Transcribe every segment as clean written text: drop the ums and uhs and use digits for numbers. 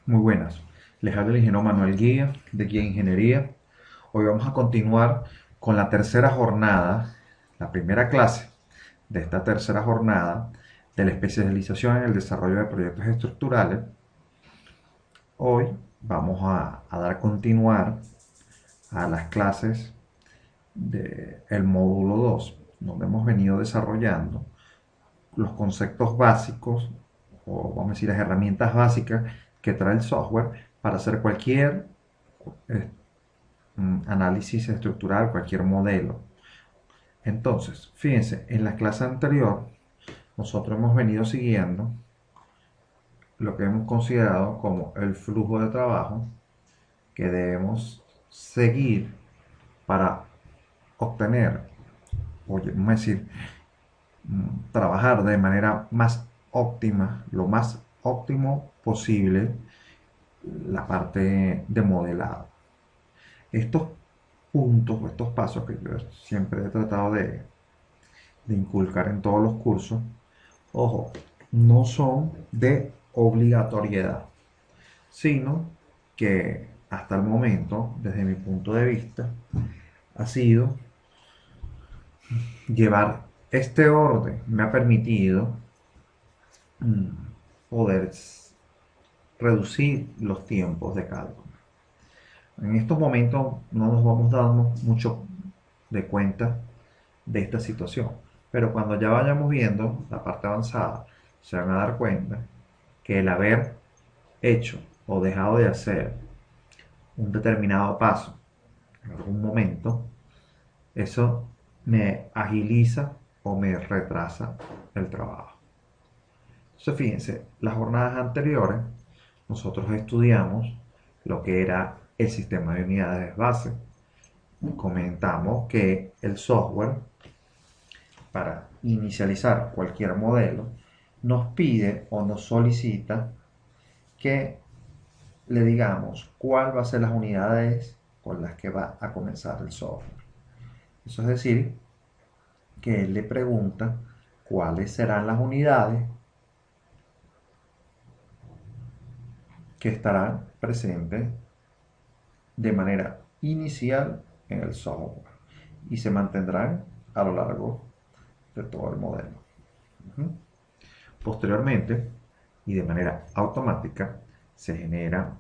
Muy buenas. Les habla el ingeniero Manuel Guía de Guía Ingeniería. Hoy vamos a continuar con la tercera jornada, la primera clase de esta tercera jornada de la especialización en el desarrollo de proyectos estructurales. Hoy vamos a dar continuar a las clases del módulo 2, donde hemos venido desarrollando los conceptos básicos, o vamos a decir las herramientas básicas que trae el software para hacer cualquier eh, análisis estructural, cualquier modelo. Entonces, fíjense, en la clase anterior nosotros hemos venido siguiendo lo que hemos considerado como el flujo de trabajo que debemos seguir para obtener, o vamos a decir, trabajar de manera más óptima, lo más óptimo posible, la parte de modelado. Estos puntos o estos pasos que yo siempre he tratado de inculcar en todos los cursos, ojo, no son de obligatoriedad, sino que hasta el momento, desde mi punto de vista, ha sido llevar este orden, me ha permitido poder reducir los tiempos de cálculo. En estos momentos no nos vamos dando mucho de cuenta de esta situación, pero cuando ya vayamos viendo la parte avanzada, se van a dar cuenta que el haber hecho o dejado de hacer un determinado paso en algún momento, eso me agiliza o me retrasa el trabajo. Entonces, fíjense, las jornadas anteriores nosotros estudiamos lo que era el sistema de unidades base. Comentamos que el software, para inicializar cualquier modelo, nos pide o nos solicita que le digamos cuál va a ser las unidades con las que va a comenzar el software. Eso es decir, que él le pregunta cuáles serán las unidades que estarán presentes de manera inicial en el software y se mantendrán a lo largo de todo el modelo. Posteriormente, y de manera automática, se genera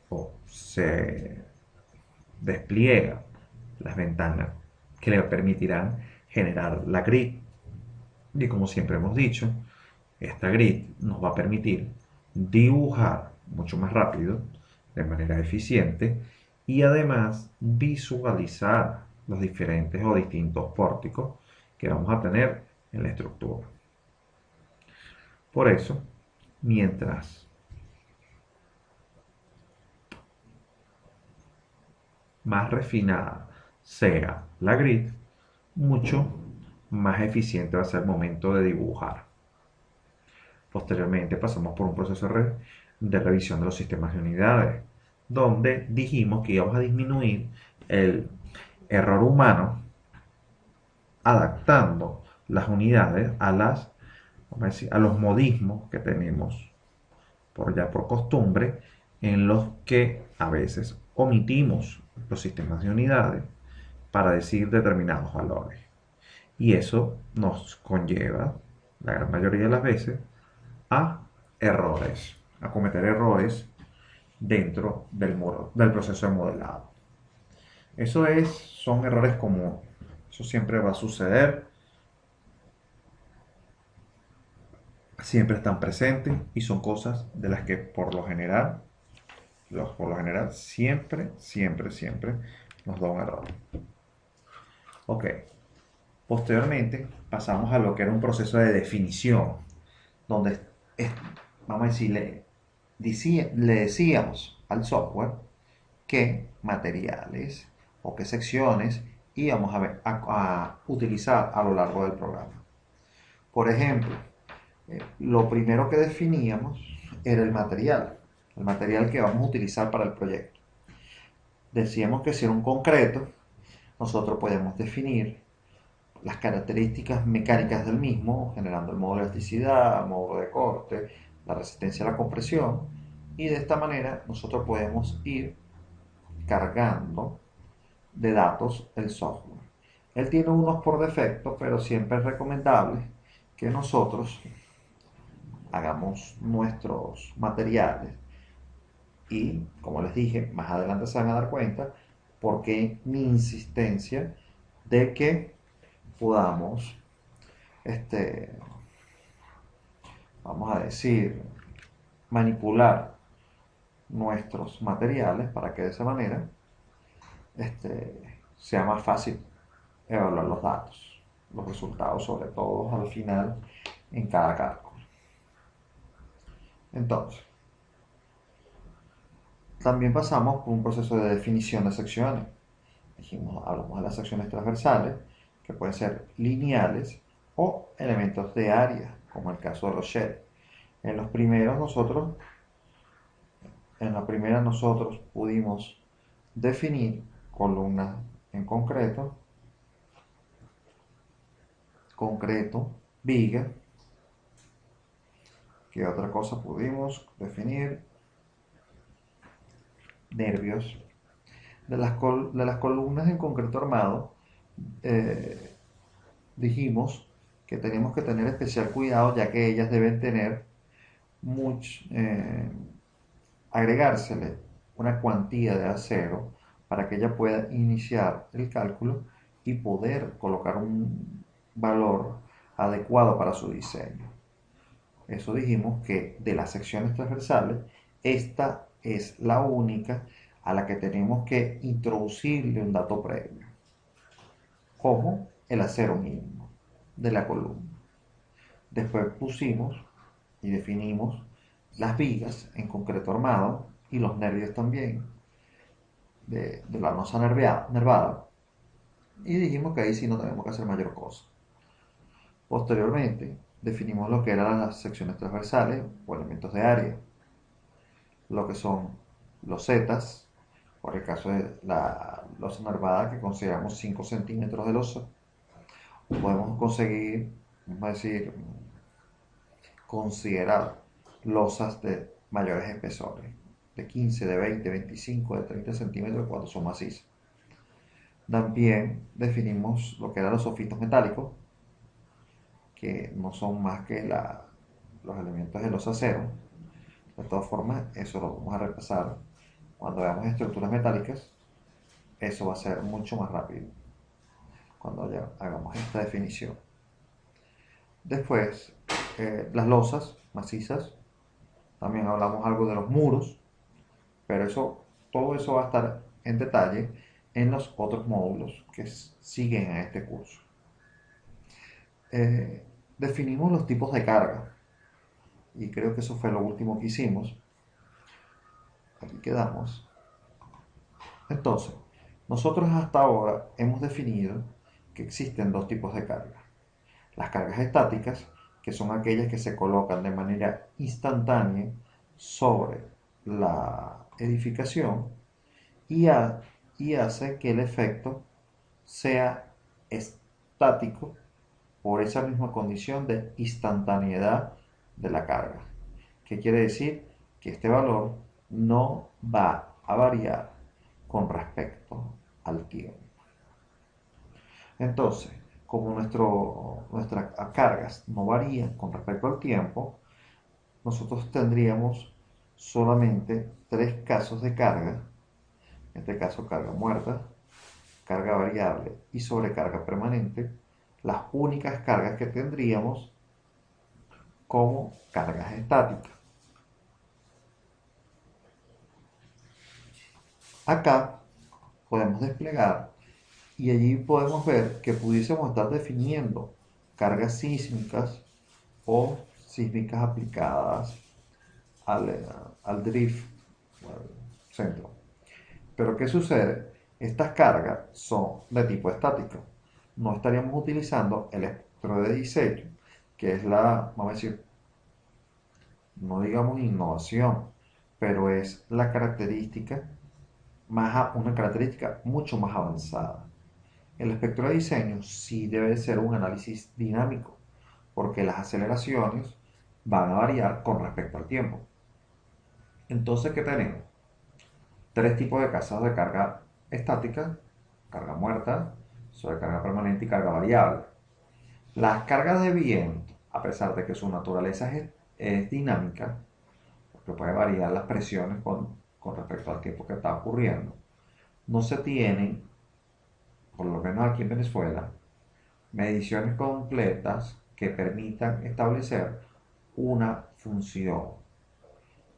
o se despliega las ventanas que le permitirán generar la grid. Y como siempre hemos dicho, esta grid nos va a permitir dibujar mucho más rápido, de manera eficiente, y además visualizar los diferentes o distintos pórticos que vamos a tener en la estructura. Por eso, mientras más refinada sea la grid, mucho más eficiente va a ser el momento de dibujar. Posteriormente pasamos por un proceso de revisión de los sistemas de unidades, donde dijimos que íbamos a disminuir el error humano adaptando las unidades a los modismos que tenemos por costumbre, en los que a veces omitimos los sistemas de unidades para decir determinados valores. Y eso nos conlleva, la gran mayoría de las veces, a errores, a cometer errores dentro del proceso de modelado. Son errores comunes, eso siempre va a suceder, siempre están presentes y son cosas de las que por lo general siempre nos da un error. Ok, posteriormente pasamos a lo que era un proceso de definición, donde vamos a decirle, le decíamos al software qué materiales o qué secciones íbamos a utilizar a lo largo del programa. Por ejemplo, lo primero que definíamos era el material que vamos a utilizar para el proyecto. Decíamos que si era un concreto, nosotros podemos definir las características mecánicas del mismo, generando el módulo de elasticidad, módulo de corte, la resistencia a la compresión, Y de esta manera nosotros podemos ir cargando de datos el software. Él tiene unos por defecto, pero siempre es recomendable que nosotros hagamos nuestros materiales y, como les dije, más adelante se van a dar cuenta porque mi insistencia de que podamos, este, vamos a decir, manipular nuestros materiales para que de esa manera sea más fácil evaluar los datos, los resultados, sobre todo al final en cada cálculo. Entonces, también pasamos por un proceso de definición de secciones. Hablamos de las secciones transversales, que pueden ser lineales o elementos de área, como el caso de los shells. En los primeros nosotros, en la primera nosotros pudimos definir columnas en concreto, viga. ¿Qué otra cosa pudimos definir? Nervios. De las columnas en concreto armado, eh, dijimos que tenemos que tener especial cuidado ya que ellas deben tener agregársele una cuantía de acero para que ella pueda iniciar el cálculo y poder colocar un valor adecuado para su diseño. Eso dijimos que de las secciones transversales, esta es la única a la que tenemos que introducirle un dato previo, como el acero mínimo de la columna. Después pusimos y definimos las vigas en concreto armado y los nervios también de la losa nervada, y dijimos que ahí sí no tenemos que hacer mayor cosa. Posteriormente definimos lo que eran las secciones transversales o elementos de área, lo que son los zetas, por el caso de la losa nervada que consideramos 5 centímetros de losa, podemos conseguir, vamos a decir, considerar losas de mayores espesores, de 15, de 20, 25, de 30 centímetros cuando son macizas. También definimos lo que eran los sofistas metálicos, que no son más que los elementos de los aceros. De todas formas, eso lo vamos a repasar cuando veamos estructuras metálicas. Eso va a ser mucho más rápido cuando ya hagamos esta definición. Después, las losas macizas. También hablamos algo de los muros, pero todo eso va a estar en detalle en los otros módulos que siguen a este curso. Definimos los tipos de carga y creo que eso fue lo último que hicimos. Aquí quedamos. Entonces, nosotros hasta ahora hemos definido que existen dos tipos de carga. Las cargas estáticas, que son aquellas que se colocan de manera instantánea sobre la edificación y, y hace que el efecto sea estático por esa misma condición de instantaneidad de la carga. ¿Qué quiere decir? Que este valor no va a variar con respecto al tiempo. Entonces, como nuestras cargas no varían con respecto al tiempo, nosotros tendríamos solamente tres casos de carga, en este caso carga muerta, carga variable y sobrecarga permanente, las únicas cargas que tendríamos como cargas estáticas. Acá podemos desplegar y allí podemos ver que pudiésemos estar definiendo cargas sísmicas o sísmicas aplicadas al drift, al centro. Pero ¿qué sucede? Estas cargas son de tipo estático. No estaríamos utilizando el espectro de diseño, que es vamos a decir, no digamos innovación, pero es la característica una característica mucho más avanzada. El espectro de diseño sí debe ser un análisis dinámico, porque las aceleraciones van a variar con respecto al tiempo. Entonces, ¿qué tenemos? Tres tipos de casas de carga estática: carga muerta, sobrecarga permanente y carga variable. Las cargas de viento, a pesar de que su naturaleza es dinámica, porque puede variar las presiones con respecto al tiempo que está ocurriendo, no se tienen, por lo menos aquí en Venezuela, mediciones completas que permitan establecer una función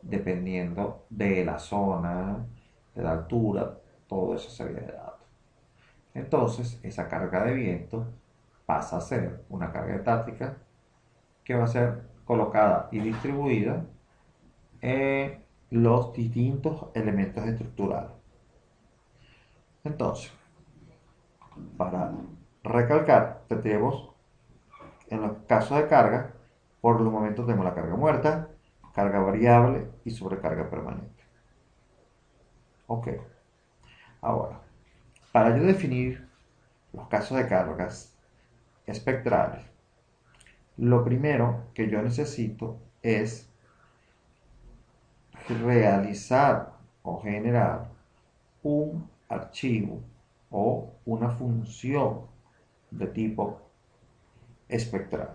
dependiendo de la zona, de la altura, toda esa serie de datos. Entonces, esa carga de viento pasa a ser una carga estática que va a ser colocada y distribuida en los distintos elementos estructurales. Entonces, para recalcar, tenemos en los casos de carga, por los momentos tenemos la carga muerta, carga variable y sobrecarga permanente. Ok, ahora, para yo definir los casos de cargas espectrales, lo primero que yo necesito es realizar o generar un archivo o una función de tipo espectral.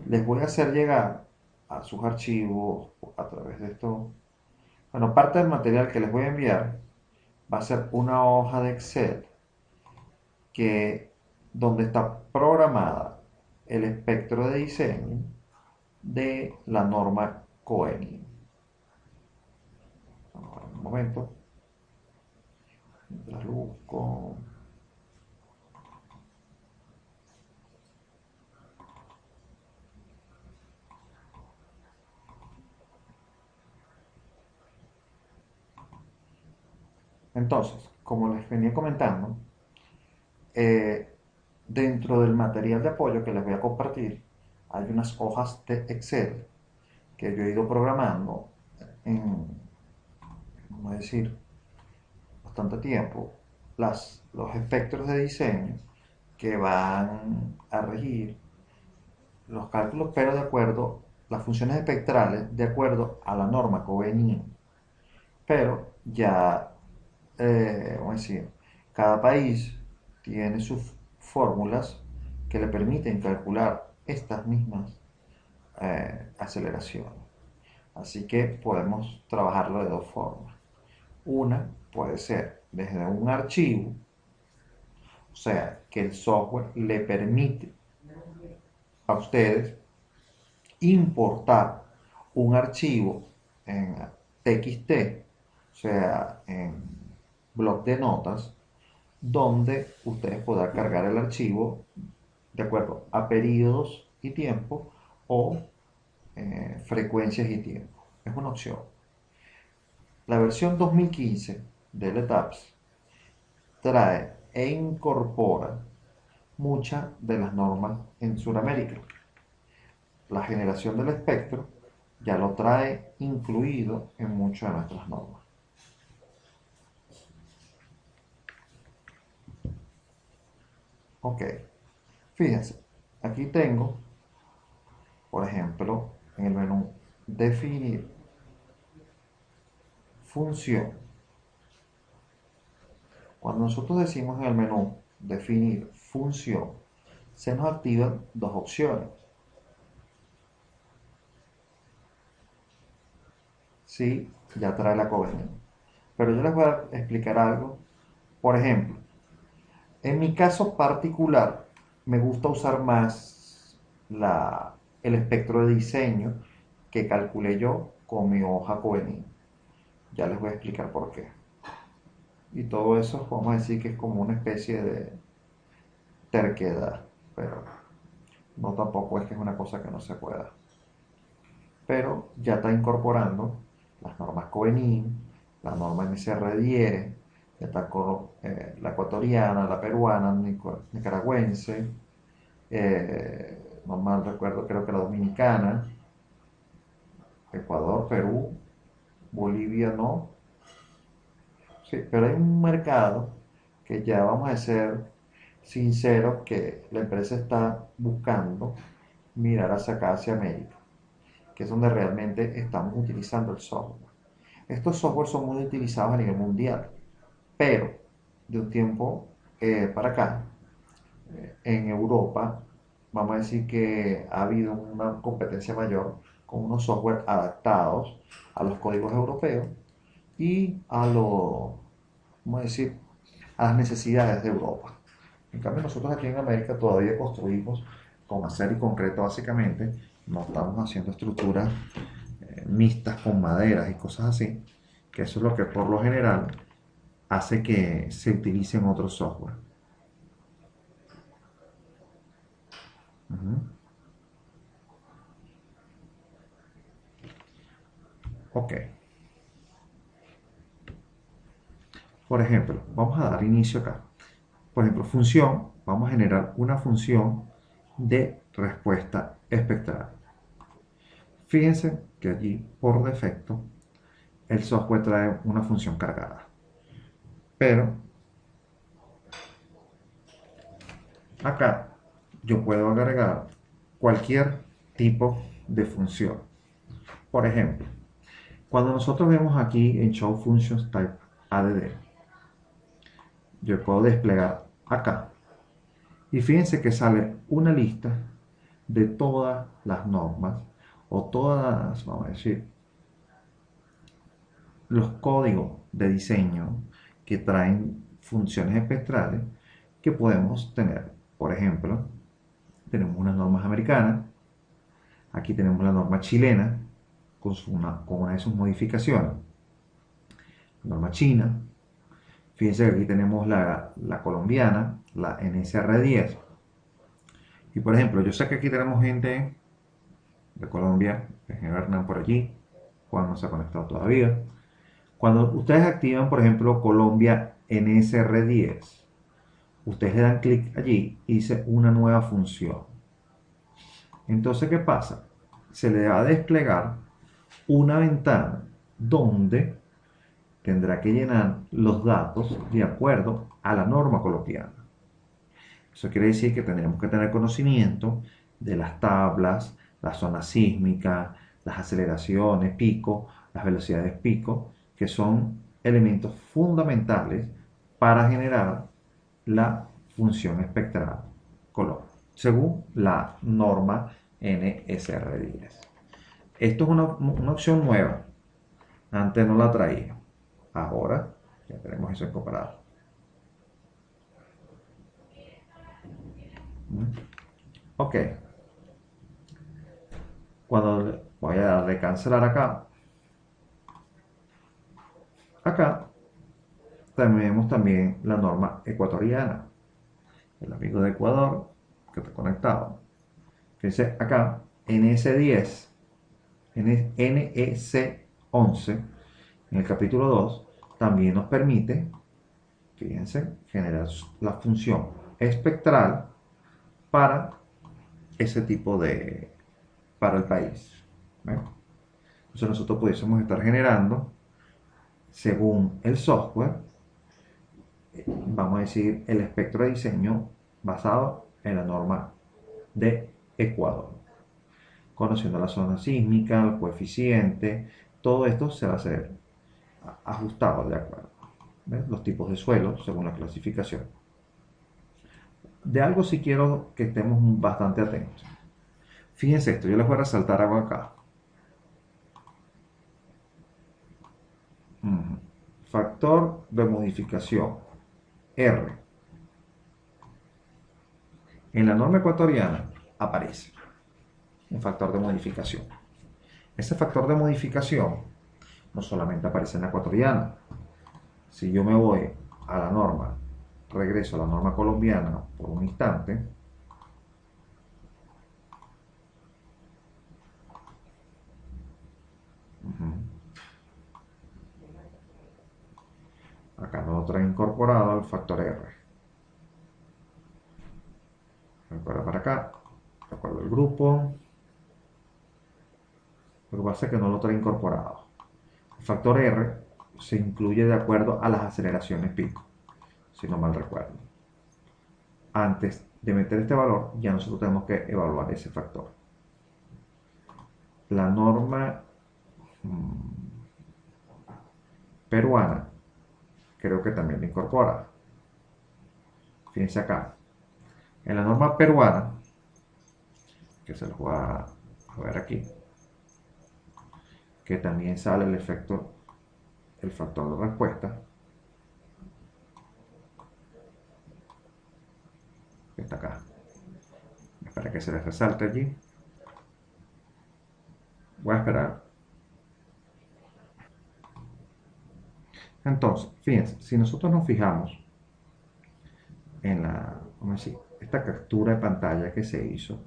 Les voy a hacer llegar a sus archivos a través de esto. Bueno, parte del material que les voy a enviar va a ser una hoja de Excel que donde está programada el espectro de diseño de la norma COENI. Un momento, mientras lo busco. Entonces, como les venía comentando, eh, dentro del material de apoyo que les voy a compartir, hay unas hojas de Excel que yo he ido programando en, vamos a decir, bastante tiempo, los espectros de diseño que van a regir los cálculos, pero de acuerdo, las funciones espectrales, de acuerdo a la norma COBENI. Pero ya, vamos a decir, cada país tiene sus fórmulas que le permiten calcular estas mismas aceleraciones. Así que podemos trabajarlo de dos formas. Una puede ser desde un archivo, o sea, que el software le permite a ustedes importar un archivo en TXT, o sea, en bloc de notas, donde ustedes podrán cargar el archivo de acuerdo a periodos y tiempo o frecuencias y tiempo. Es una opción. La versión 2015 de LTAPS trae e incorpora muchas de las normas en Sudamérica. La generación del espectro ya lo trae incluido en muchas de nuestras normas. Ok, fíjense, aquí tengo, por ejemplo, en el menú definir función. Cuando nosotros decimos en el menú definir función, se nos activan dos opciones. Sí, ya trae la covenant. Pero yo les voy a explicar algo. Por ejemplo, en mi caso particular, me gusta usar más el espectro de diseño que calculé yo con mi hoja Covenant. Ya les voy a explicar por qué. Y todo eso, vamos a decir que es como una especie de terquedad, pero no tampoco es que es una cosa que no se pueda. Pero ya está incorporando las normas COENIN, la norma MCR10, ya está la ecuatoriana, la peruana, nicaragüense, no mal recuerdo, creo que la dominicana, Ecuador, Perú, Bolivia no. Sí, pero hay un mercado que ya vamos a ser sinceros que la empresa está buscando mirar hacia acá, hacia América, que es donde realmente estamos utilizando el software. Estos softwares son muy utilizados a nivel mundial, pero de un tiempo para acá, en Europa, vamos a decir que ha habido una competencia mayor con unos software adaptados a los códigos europeos y a los, vamos a decir, a las necesidades de Europa. En cambio, nosotros aquí en América todavía construimos con acero y concreto básicamente, no estamos haciendo estructuras mixtas con maderas y cosas así, que eso es lo que por lo general hace que se utilicen otros software. Ujú. Ok, por ejemplo, vamos a dar inicio acá. Por ejemplo, función, vamos a generar una función de respuesta espectral. Fíjense que allí por defecto el software trae una función cargada, pero acá yo puedo agregar cualquier tipo de función. Por ejemplo, cuando nosotros vemos aquí en Show Functions Type ADD, yo puedo desplegar acá y fíjense que sale una lista de todas las normas o todas, vamos a decir, los códigos de diseño que traen funciones espectrales que podemos tener. Por ejemplo, tenemos unas normas americanas, aquí tenemos la norma chilena con una de sus modificaciones, la norma china, fíjense que aquí tenemos la colombiana, la NSR10. Y por ejemplo, yo sé que aquí tenemos gente de Colombia, el señor Hernán por allí, Juan no se ha conectado todavía. Cuando ustedes activan, por ejemplo, Colombia NSR10, ustedes le dan clic allí y dice una nueva función. Entonces, ¿qué pasa? Se le va a desplegar una ventana donde tendrá que llenar los datos de acuerdo a la norma colombiana. Eso quiere decir que tendremos que tener conocimiento de las tablas, la zona sísmica, las aceleraciones pico, las velocidades pico, que son elementos fundamentales para generar la función espectral color, según la norma NSR10. Esto es una opción nueva. Antes no la traía. Ahora ya tenemos eso incorporado. Ok. Cuando voy a darle cancelar acá, acá tenemos también la norma ecuatoriana. El amigo de Ecuador que está conectado. Fíjense acá, NS10, NEC11, en el capítulo 2, también nos permite, fíjense, generar la función espectral para ese tipo de, para el país. ¿Ven? Entonces nosotros pudiésemos estar generando, según el software, vamos a decir, el espectro de diseño basado en la norma de Ecuador. Conociendo la zona sísmica, el coeficiente, todo esto se va a hacer ajustado de acuerdo. ¿Ves? Los tipos de suelo según la clasificación. De algo sí quiero que estemos bastante atentos. Fíjense esto, yo les voy a resaltar algo acá. Factor de modificación R. En la norma ecuatoriana aparece un factor de modificación. Ese factor de modificación no solamente aparece en la ecuatoriana. Si yo me voy a la norma, regreso a la norma colombiana por un instante, acá no lo trae incorporado el factor R. Recuerda para acá, recuerdo el grupo. Lo que pasa es que no lo trae incorporado. El factor R se incluye de acuerdo a las aceleraciones pico, si no mal recuerdo. Antes de meter este valor, ya nosotros tenemos que evaluar ese factor. La norma peruana creo que también lo incorpora. Fíjense acá. En la norma peruana, que se los voy a ver aquí, que también sale el efecto, el factor de respuesta, que está acá. Espera que se les resalte allí. Voy a esperar. Entonces, fíjense, si nosotros nos fijamos en la, vamos a decir, esta captura de pantalla que se hizo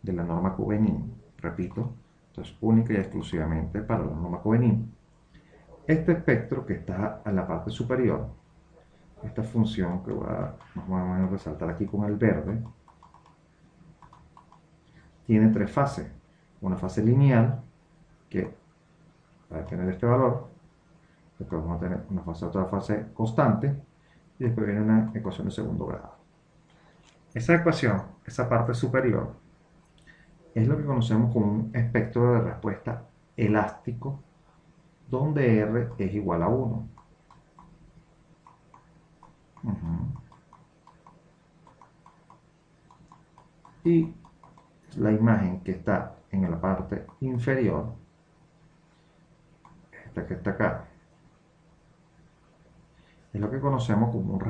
de la norma Covenin, repito, entonces única y exclusivamente para la norma Covenin. Este espectro que está en la parte superior, esta función que voy a más o menos resaltar aquí con el verde, tiene tres fases. Una fase lineal, que va a tener este valor, después vamos a tener otra fase constante, y después viene una ecuación de segundo grado. Esa ecuación, esa parte superior, es lo que conocemos como un espectro de respuesta elástico, donde R es igual a 1. Y la imagen que está en la parte inferior, esta que está acá, es lo que conocemos como un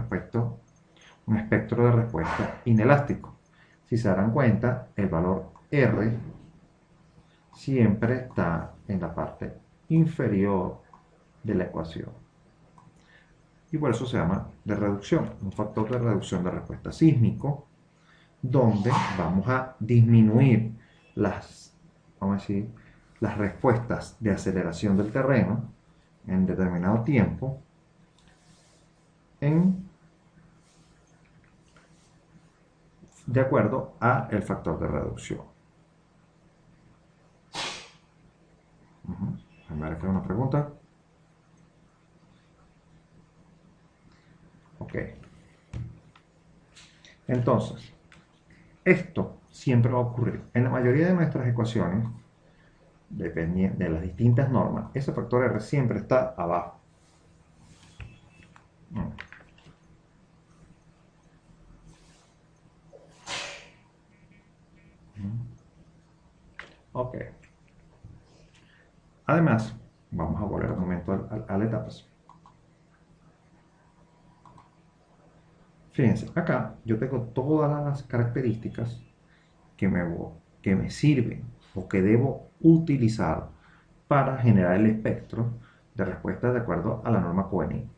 espectro de respuesta inelástico. Si se darán cuenta, el valor R siempre está en la parte inferior de la ecuación. Y por eso se llama de reducción, un factor de reducción de respuesta sísmico, donde vamos a disminuir vamos a decir, las respuestas de aceleración del terreno en determinado tiempo en, de acuerdo a el factor de reducción. A ver, una pregunta. Ok. Entonces, esto siempre va a ocurrir. En la mayoría de nuestras ecuaciones, dependiendo de las distintas normas, ese factor R siempre está abajo. Ok. Además, vamos a volver un momento a las etapas. Fíjense, acá yo tengo todas las características que me sirven o que debo utilizar para generar el espectro de respuesta de acuerdo a la norma Covenant.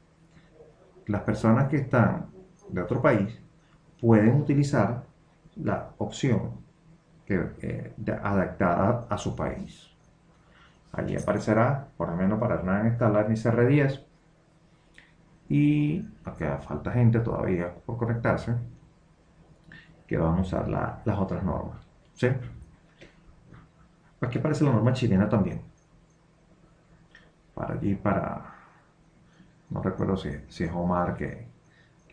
Las personas que están de otro país pueden utilizar la opción adaptada a su país. Allí aparecerá, por lo menos para Hernán Estalar y CR10, y aunque falta gente todavía por conectarse, que van a usar las otras normas. ¿Sí? Aquí aparece la norma chilena también. Para allí, no recuerdo si es Omar que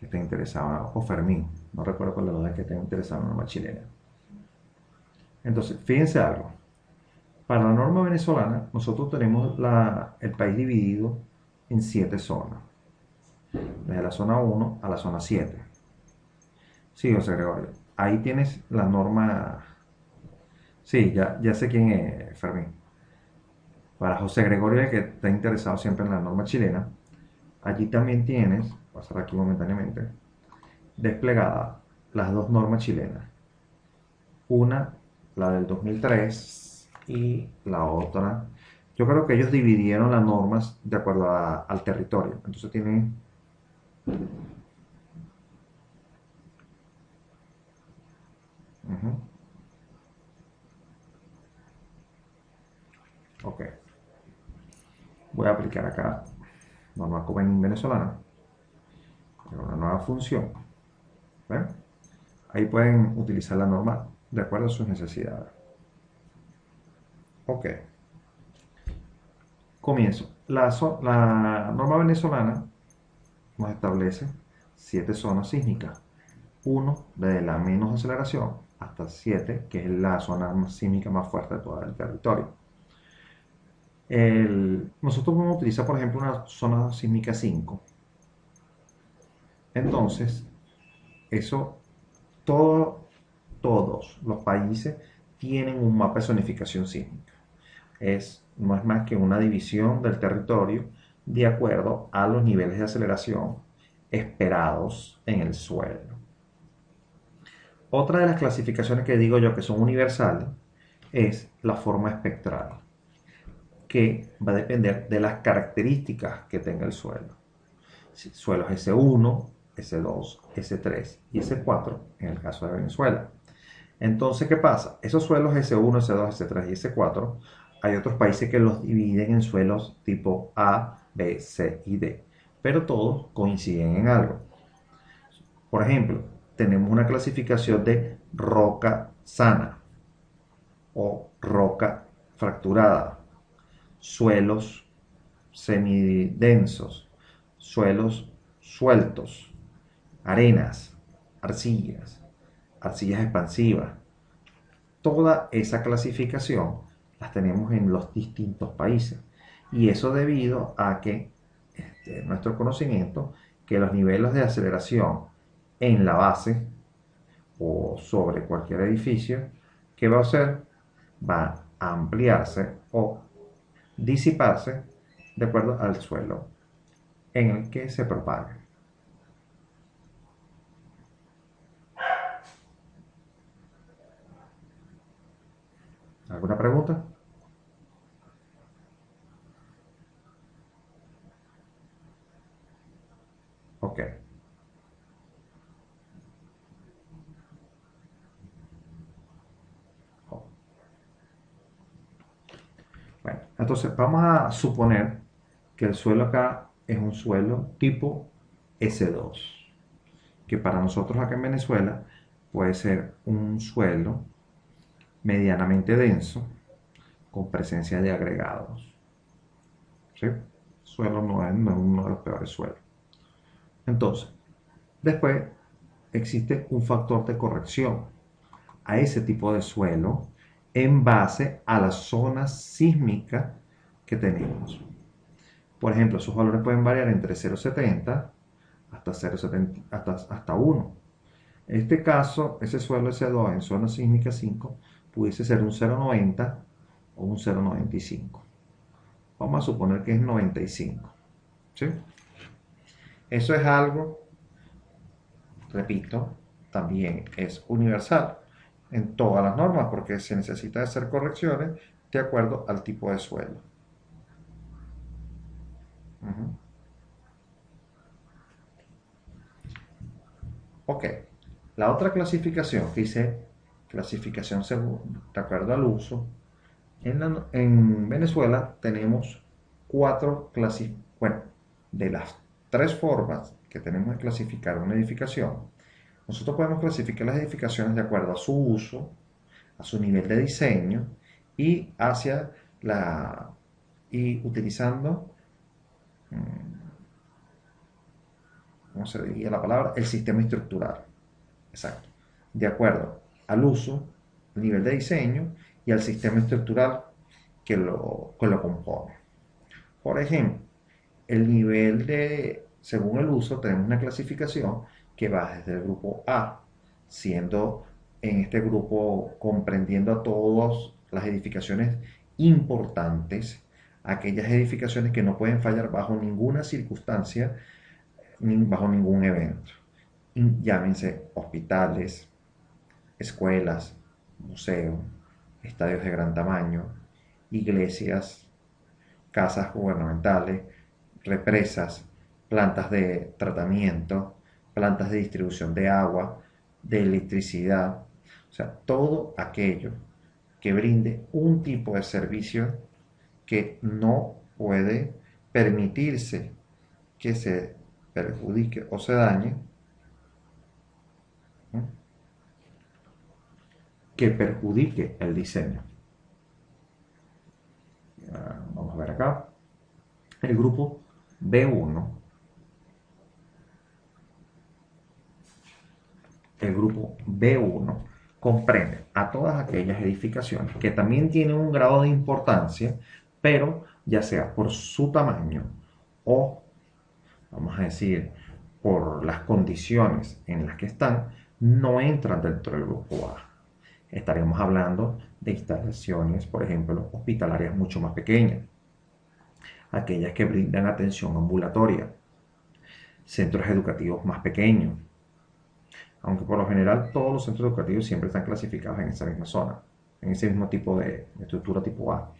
está interesado, o Fermín, no recuerdo cuál de los dos que está interesado en la norma chilena. Entonces, fíjense algo. Para la norma venezolana, nosotros tenemos el país dividido en 7 zonas. Desde la zona 1 a la zona 7. Sí, José Gregorio. Ahí tienes la norma. Sí, ya sé quién es Fermín. Para José Gregorio, que está interesado siempre en la norma chilena, allí también tienes, voy a pasar aquí momentáneamente, desplegada las dos normas chilenas. Una, la del 2003, y la otra. Yo creo que ellos dividieron las normas de acuerdo al territorio. Entonces tienen. Ok. Voy a aplicar acá norma Covenant venezolana. Una nueva función. ¿Ven? Ahí pueden utilizar la norma de acuerdo a sus necesidades. Ok. Comienzo. La norma venezolana nos establece 7 zonas sísmicas. 1 desde la menos aceleración hasta 7, que es la zona sísmica más fuerte de todo el territorio. Nosotros vamos a utilizar, por ejemplo, una zona sísmica 5. Entonces, eso, todo, todos los países tienen un mapa de zonificación sísmica. No es más que una división del territorio de acuerdo a los niveles de aceleración esperados en el suelo. Otra de las clasificaciones que digo yo que son universales es la forma espectral, que va a depender de las características que tenga el suelo. Si suelos S1, S2, S3 y S4 en el caso de Venezuela. Entonces, ¿qué pasa? Esos suelos S1, S2, S3 y S4, hay otros países que los dividen en suelos tipo A, B, C y D, pero todos coinciden en algo. Por ejemplo, tenemos una clasificación de roca sana o roca fracturada, suelos semidensos, suelos sueltos, arenas, arcillas, arcillas expansivas. Toda esa clasificación las tenemos en los distintos países. Y eso debido a que nuestro conocimiento, que los niveles de aceleración en la base o sobre cualquier edificio, ¿qué va a hacer? Va a ampliarse o disiparse de acuerdo al suelo en el que se propaga. ¿Alguna pregunta? Ok. Bueno, entonces vamos a suponer que el suelo acá es un suelo tipo S2, que para nosotros acá en Venezuela puede ser un suelo medianamente denso con presencia de agregados. ¿Sí? Suelo no es uno de los peores suelos. Entonces, después existe un factor de corrección a ese tipo de suelo en base a la zona sísmica que tenemos. Por ejemplo, sus valores pueden variar entre 0,70 hasta 0,70 hasta 1. En este caso, ese suelo S2 en zona sísmica 5 pudiese ser un 0,90 o un 0,95. Vamos a suponer que es 95. ¿Sí? Eso es algo, repito, también es universal en todas las normas porque se necesita hacer correcciones de acuerdo al tipo de suelo. Uh-huh. Ok, la otra clasificación que dice clasificación según, de acuerdo al uso, en Venezuela tenemos cuatro clasificaciones, bueno, de las tres formas que tenemos de clasificar una edificación, nosotros podemos clasificar las edificaciones de acuerdo a su uso, a su nivel de diseño y hacia la y utilizando, ¿cómo se diría la palabra? El sistema estructural. Exacto. De acuerdo al uso, el nivel de diseño y al sistema estructural que lo compone. Por ejemplo, el nivel de, según el uso, tenemos una clasificación que va desde el grupo A, siendo en este grupo comprendiendo a todas las edificaciones importantes, aquellas edificaciones que no pueden fallar bajo ninguna circunstancia, ni bajo ningún evento. Llámense hospitales, escuelas, museos, estadios de gran tamaño, iglesias, casas gubernamentales, represas, plantas de tratamiento, plantas de distribución de agua, de electricidad, o sea, todo aquello que brinde un tipo de servicio que no puede permitirse que se perjudique o se dañe, ¿no? Que perjudique el diseño. Vamos a ver acá. El grupo B1, el grupo B1 comprende a todas aquellas edificaciones que también tienen un grado de importancia, pero ya sea por su tamaño o, vamos a decir, por las condiciones en las que están, no entran dentro del grupo A. Estaríamos hablando de instalaciones, por ejemplo, hospitalarias mucho más pequeñas, aquellas que brindan atención ambulatoria, centros educativos más pequeños, aunque por lo general todos los centros educativos siempre están clasificados en esa misma zona, en ese mismo tipo de estructura tipo A.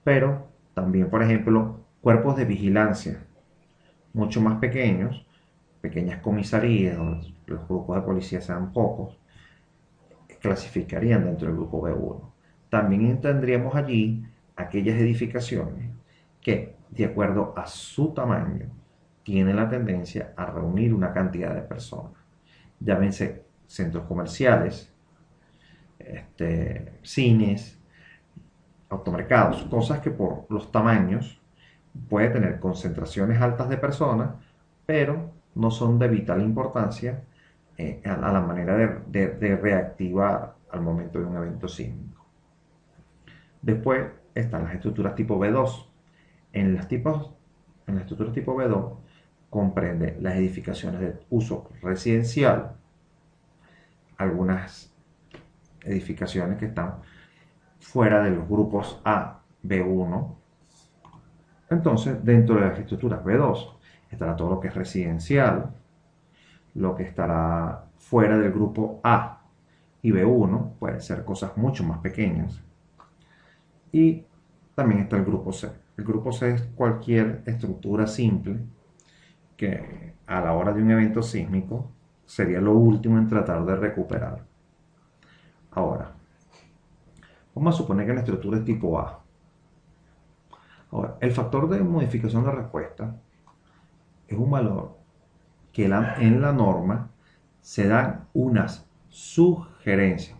Pero también, por ejemplo, cuerpos de vigilancia mucho más pequeños, pequeñas comisarías, donde los grupos de policía sean pocos, clasificarían dentro del grupo B1. También tendríamos allí aquellas edificaciones que, de acuerdo a su tamaño, tienen la tendencia a reunir una cantidad de personas. Llámense centros comerciales, cines, automercados, cosas que por los tamaños puede tener concentraciones altas de personas, pero no son de vital importancia a la manera de reactivar al momento de un evento sísmico. Después están las estructuras tipo B2. En las estructuras tipo B2 comprende las edificaciones de uso residencial, algunas edificaciones que están fuera de los grupos A, B1. Entonces, dentro de las estructuras B2 estará todo lo que es residencial, lo que estará fuera del grupo A y B1, pueden ser cosas mucho más pequeñas. Y también está el grupo C. El grupo C es cualquier estructura simple que a la hora de un evento sísmico sería lo último en tratar de recuperar. Ahora, vamos a suponer que la estructura es tipo A. Ahora, el factor de modificación de respuesta es un valor que en la norma se dan unas sugerencias.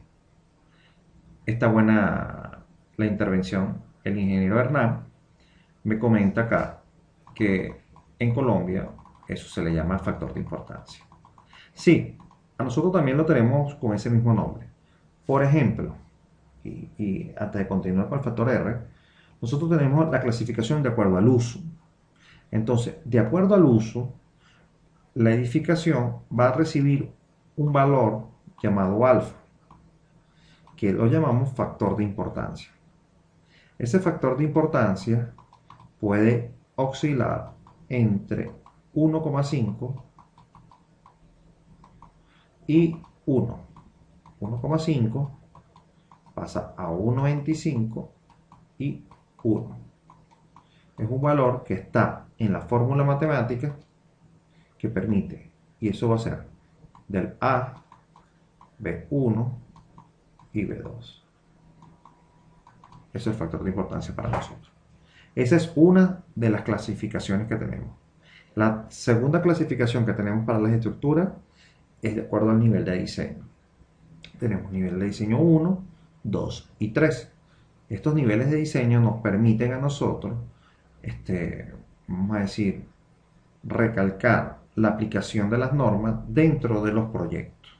Está buena la intervención. El ingeniero Hernán me comenta acá que en Colombia eso se le llama factor de importancia. Sí, a nosotros también lo tenemos con ese mismo nombre. Por ejemplo, y antes de continuar con el factor R, nosotros tenemos la clasificación de acuerdo al uso. Entonces, de acuerdo al uso, la edificación va a recibir un valor llamado alfa, que lo llamamos factor de importancia. Ese factor de importancia puede oscilar entre 1,5 y 1. 1,5 pasa a 1,25 y 1. Es un valor que está en la fórmula matemática que permite, y eso va a ser del A, B1 y B2. Ese es el factor de importancia para nosotros. Esa es una de las clasificaciones que tenemos. La segunda clasificación que tenemos para las estructuras es de acuerdo al nivel de diseño. Tenemos nivel de diseño 1, 2 y 3. Estos niveles de diseño nos permiten a nosotros, vamos a decir, recalcar la aplicación de las normas dentro de los proyectos.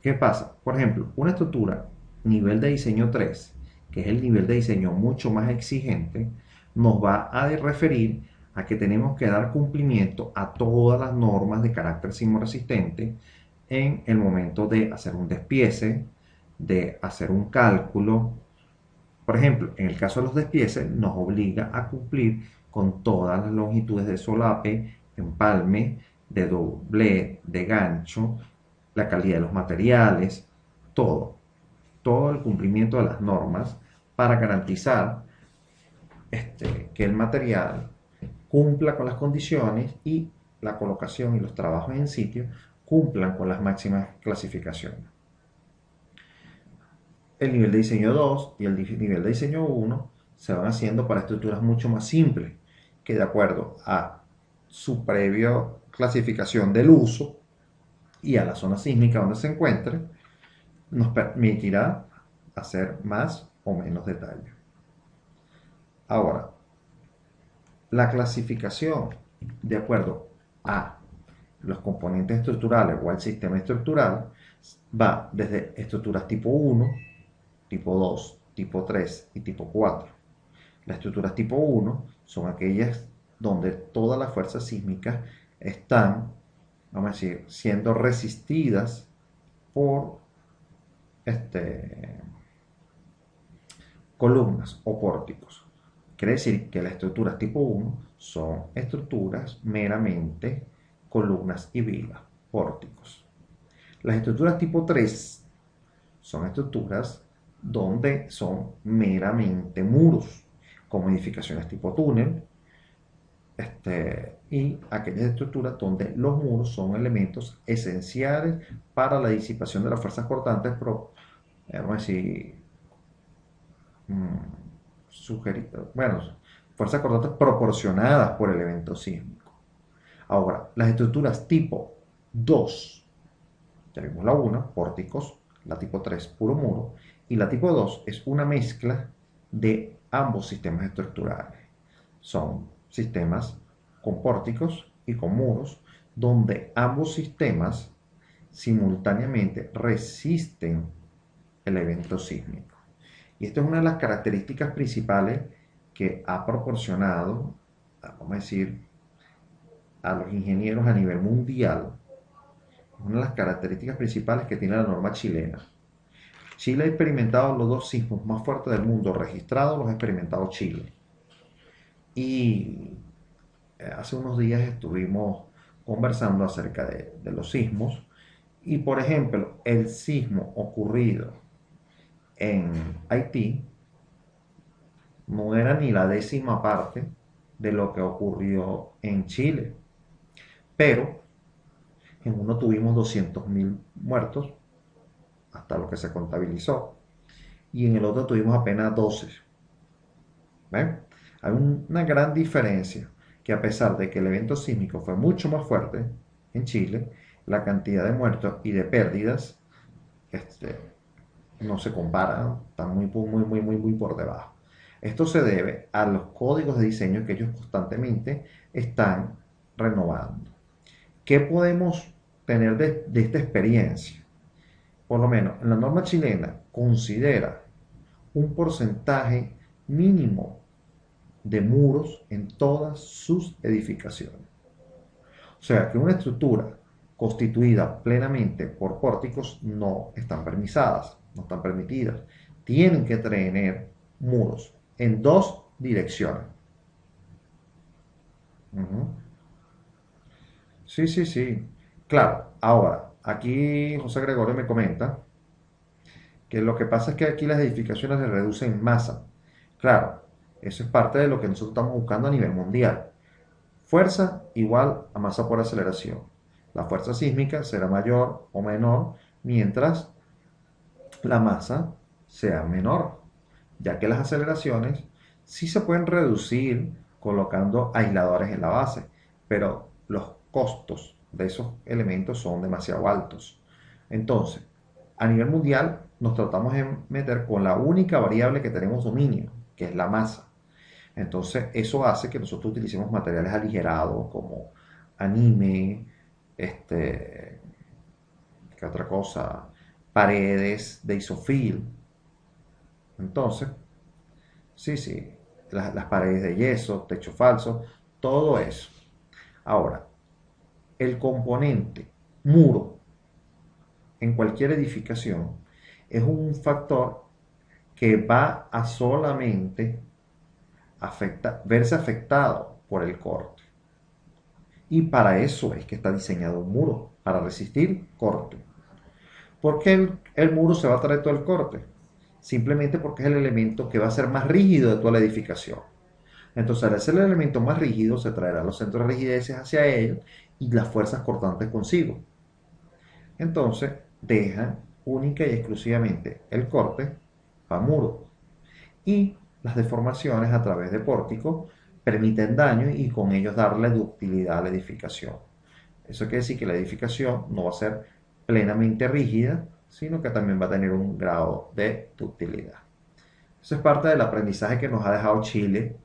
¿Qué pasa? Por ejemplo, una estructura nivel de diseño 3, que es el nivel de diseño mucho más exigente, nos va a referir a que tenemos que dar cumplimiento a todas las normas de carácter sismoresistente en el momento de hacer un despiece, de hacer un cálculo. Por ejemplo, en el caso de los despieces, nos obliga a cumplir con todas las longitudes de solape, empalme, de doble, de gancho, la calidad de los materiales, todo el cumplimiento de las normas para garantizar que el material cumpla con las condiciones y la colocación y los trabajos en sitio cumplan con las máximas clasificaciones. El nivel de diseño 2 y el nivel de diseño 1 se van haciendo para estructuras mucho más simples, que de acuerdo a su previa clasificación del uso y a la zona sísmica donde se encuentre, nos permitirá hacer más o menos detalle. Ahora, la clasificación de acuerdo a los componentes estructurales o al sistema estructural va desde estructuras tipo 1, tipo 2, tipo 3 y tipo 4. Las estructuras tipo 1 son aquellas donde todas las fuerzas sísmicas están, vamos a decir, siendo resistidas por este, columnas o pórticos. Quiere decir que las estructuras tipo 1 son estructuras meramente columnas y vigas, pórticos. Las estructuras tipo 3 son estructuras donde son meramente muros, como edificaciones tipo túnel, y aquellas estructuras donde los muros son elementos esenciales para la disipación de las fuerzas cortantes, vamos a decir, bueno, fuerzas cortantes proporcionadas por el evento sísmico. Ahora, las estructuras tipo 2, ya vimos la 1, pórticos, la tipo 3, puro muro, y la tipo 2 es una mezcla de ambos sistemas estructurales. Son sistemas con pórticos y con muros, donde ambos sistemas simultáneamente resisten el evento sísmico. Y esta es una de las características principales que ha proporcionado, vamos a decir, a los ingenieros a nivel mundial. Una de las características principales que tiene la norma chilena. Chile ha experimentado los dos sismos más fuertes del mundo registrados, los ha experimentado Chile. Y hace unos días estuvimos conversando acerca de los sismos. Y por ejemplo, el sismo ocurrido en Haití no era ni la décima parte de lo que ocurrió en Chile. Pero en uno tuvimos 200.000 muertos, hasta lo que se contabilizó, y en el otro tuvimos apenas 12. ¿Ven? Hay una gran diferencia, que a pesar de que el evento sísmico fue mucho más fuerte en Chile, la cantidad de muertos y de pérdidas este, no se compara, están muy por debajo. Esto se debe a los códigos de diseño que ellos constantemente están renovando. ¿Qué podemos tener de esta experiencia? Por lo menos en la norma chilena considera un porcentaje mínimo de muros en todas sus edificaciones. O sea que una estructura constituida plenamente por pórticos no están permisadas, no están permitidas. Tienen que tener muros en dos direcciones. Uh-huh. Sí, sí, sí. Claro, ahora, aquí José Gregorio me comenta que lo que pasa es que aquí las edificaciones se reducen en masa. Claro, eso es parte de lo que nosotros estamos buscando a nivel mundial. Fuerza igual a masa por aceleración. La fuerza sísmica será mayor o menor mientras la masa sea menor, ya que las aceleraciones sí se pueden reducir colocando aisladores en la base, pero los costos de esos elementos son demasiado altos. Entonces, a nivel mundial nos tratamos de meter con la única variable que tenemos dominio, que es la masa. Entonces, eso hace que nosotros utilicemos materiales aligerados como anime, ¿qué otra cosa? Paredes de isofil. Entonces, sí, sí, las paredes de yeso, techo falso, todo eso. Ahora, el componente muro en cualquier edificación es un factor que va a solamente verse afectado por el corte. Y para eso es que está diseñado un muro, para resistir corte. ¿Por qué el muro se va a traer todo el corte? Simplemente porque es el elemento que va a ser más rígido de toda la edificación. Entonces, al ser el elemento más rígido, se traerá los centros de rigideces hacia él y las fuerzas cortantes consigo. Entonces, dejan única y exclusivamente el corte para muro. Y las deformaciones a través de pórticos permiten daño y con ellos darle ductilidad a la edificación. Eso quiere decir que la edificación no va a ser plenamente rígida, sino que también va a tener un grado de ductilidad. Eso es parte del aprendizaje que nos ha dejado Chile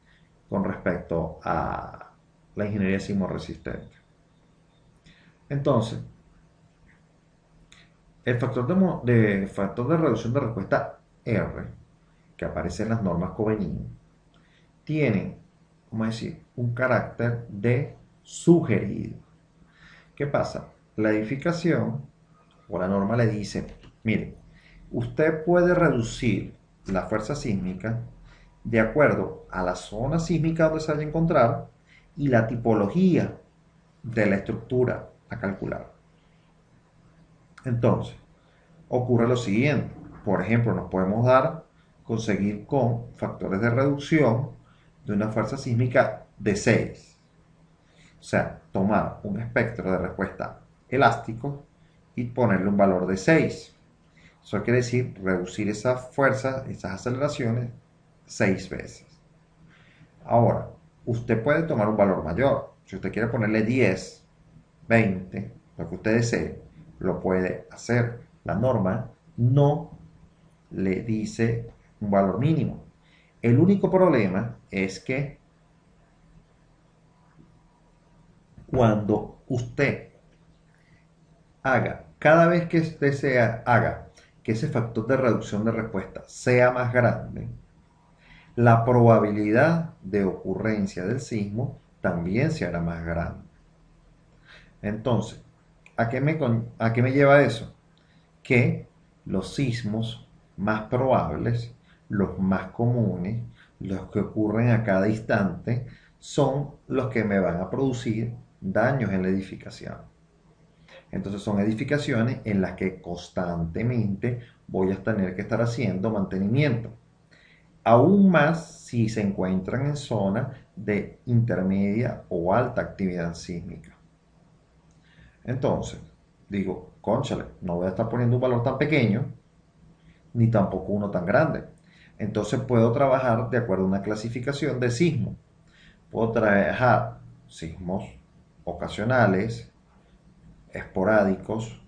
con respecto a la ingeniería sismorresistente. Entonces, el factor de reducción de respuesta R, que aparece en las normas Covenant, tienen, vamos a decir, un carácter de sugerido. ¿Qué pasa? La edificación o la norma le dice, mire, usted puede reducir la fuerza sísmica de acuerdo a la zona sísmica donde se vaya a encontrar y la tipología de la estructura a calcular. Entonces, ocurre lo siguiente. Por ejemplo, nos podemos conseguir con factores de reducción de una fuerza sísmica de 6. O sea, tomar un espectro de respuesta elástico y ponerle un valor de 6. Eso quiere decir reducir esa fuerza, esas aceleraciones, 6 veces. Ahora, usted puede tomar un valor mayor. Si usted quiere ponerle 10, 20, lo que usted desee, lo puede hacer. La norma no le dice un valor mínimo. El único problema es que cuando usted haga, cada vez que usted haga que ese factor de reducción de respuesta sea más grande, la probabilidad de ocurrencia del sismo también se hará más grande. Entonces, ¿a qué me lleva eso? Que los sismos más probables, los más comunes, los que ocurren a cada instante, son los que me van a producir daños en la edificación. Entonces son edificaciones en las que constantemente voy a tener que estar haciendo mantenimiento. Aún más si se encuentran en zonas de intermedia o alta actividad sísmica. Entonces, digo, cónchale, no voy a estar poniendo un valor tan pequeño, ni tampoco uno tan grande. Entonces puedo trabajar de acuerdo a una clasificación de sismo. Puedo trabajar sismos ocasionales, esporádicos,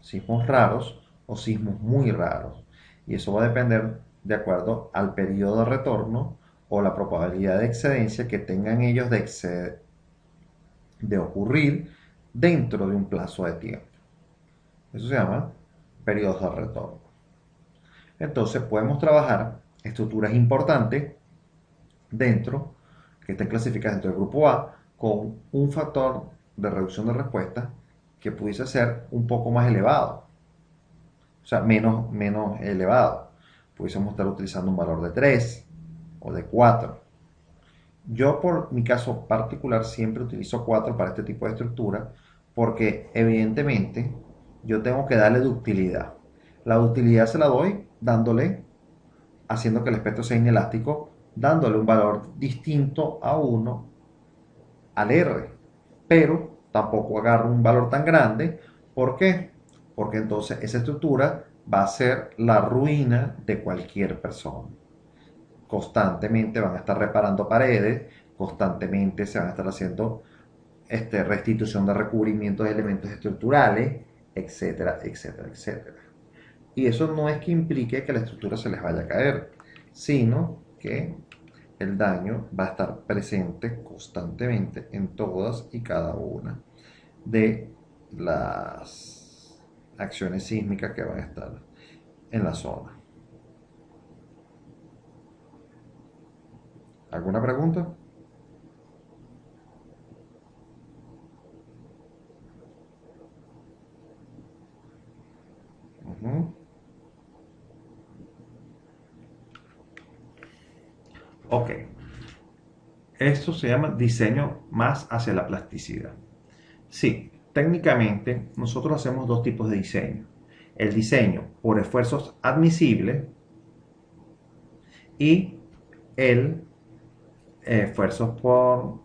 sismos raros o sismos muy raros. Y eso va a depender de acuerdo al periodo de retorno o la probabilidad de excedencia que tengan ellos de ocurrir dentro de un plazo de tiempo. Eso se llama periodos de retorno. Entonces podemos trabajar estructuras importantes dentro, que estén clasificadas dentro del grupo A, con un factor de reducción de respuesta que pudiese ser un poco más elevado, o sea, menos elevado. Pudiésemos estar utilizando un valor de 3 o de 4. Yo por mi caso particular siempre utilizo 4 para este tipo de estructura porque evidentemente yo tengo que darle ductilidad. La ductilidad se la doy haciendo que el espectro sea inelástico, dándole un valor distinto a 1 al R. Pero tampoco agarro un valor tan grande. ¿Por qué? Porque entonces esa estructura va a ser la ruina de cualquier persona. Constantemente van a estar reparando paredes, constantemente se van a estar haciendo restitución de recubrimientos de elementos estructurales, etcétera, etcétera, etcétera. Y eso no es que implique que la estructura se les vaya a caer, sino que el daño va a estar presente constantemente en todas y cada una de las acciones sísmicas que van a estar en la zona. ¿Alguna pregunta? Uh-huh. Ok. Esto se llama diseño más hacia la plasticidad. Sí, técnicamente nosotros hacemos dos tipos de diseño. El diseño por esfuerzos admisibles y el esfuerzos por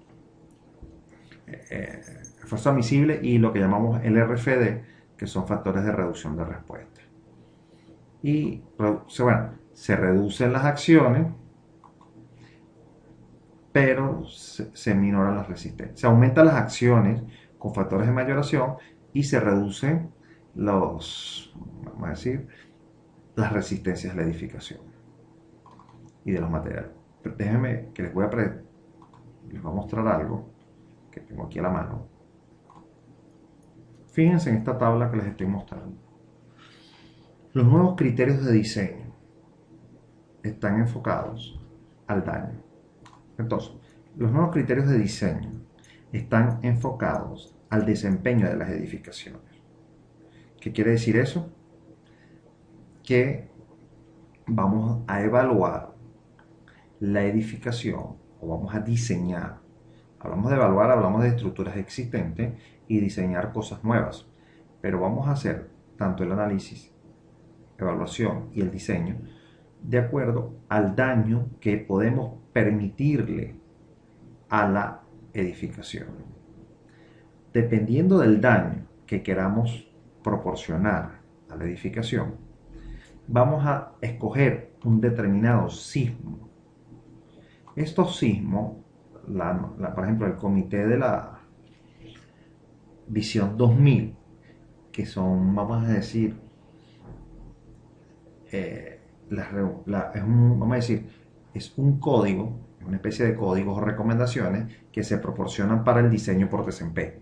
esfuerzo admisible y lo que llamamos el RFD, que son factores de reducción de respuesta. Y bueno, se reducen las acciones, pero se minoran las resistencias. Se aumentan las acciones con factores de mayoración y se reducen vamos a decir, las resistencias de la edificación y de los materiales. Pero déjenme que les voy a mostrar algo que tengo aquí a la mano. Fíjense en esta tabla que les estoy mostrando. Los nuevos criterios de diseño están enfocados al daño. Entonces, los nuevos criterios de diseño están enfocados al desempeño de las edificaciones. ¿Qué quiere decir eso? Que vamos a evaluar la edificación o vamos a diseñar. Hablamos de evaluar, hablamos de estructuras existentes y diseñar cosas nuevas, pero vamos a hacer tanto el análisis, evaluación y el diseño de acuerdo al daño que podemos permitirle a la edificación. Dependiendo del daño que queramos proporcionar a la edificación, vamos a escoger un determinado sismo. Estos sismos, por ejemplo, el comité de la visión 2000, que son, vamos a decir, vamos a decir, es un código, una especie de códigos o recomendaciones que se proporcionan para el diseño por desempeño.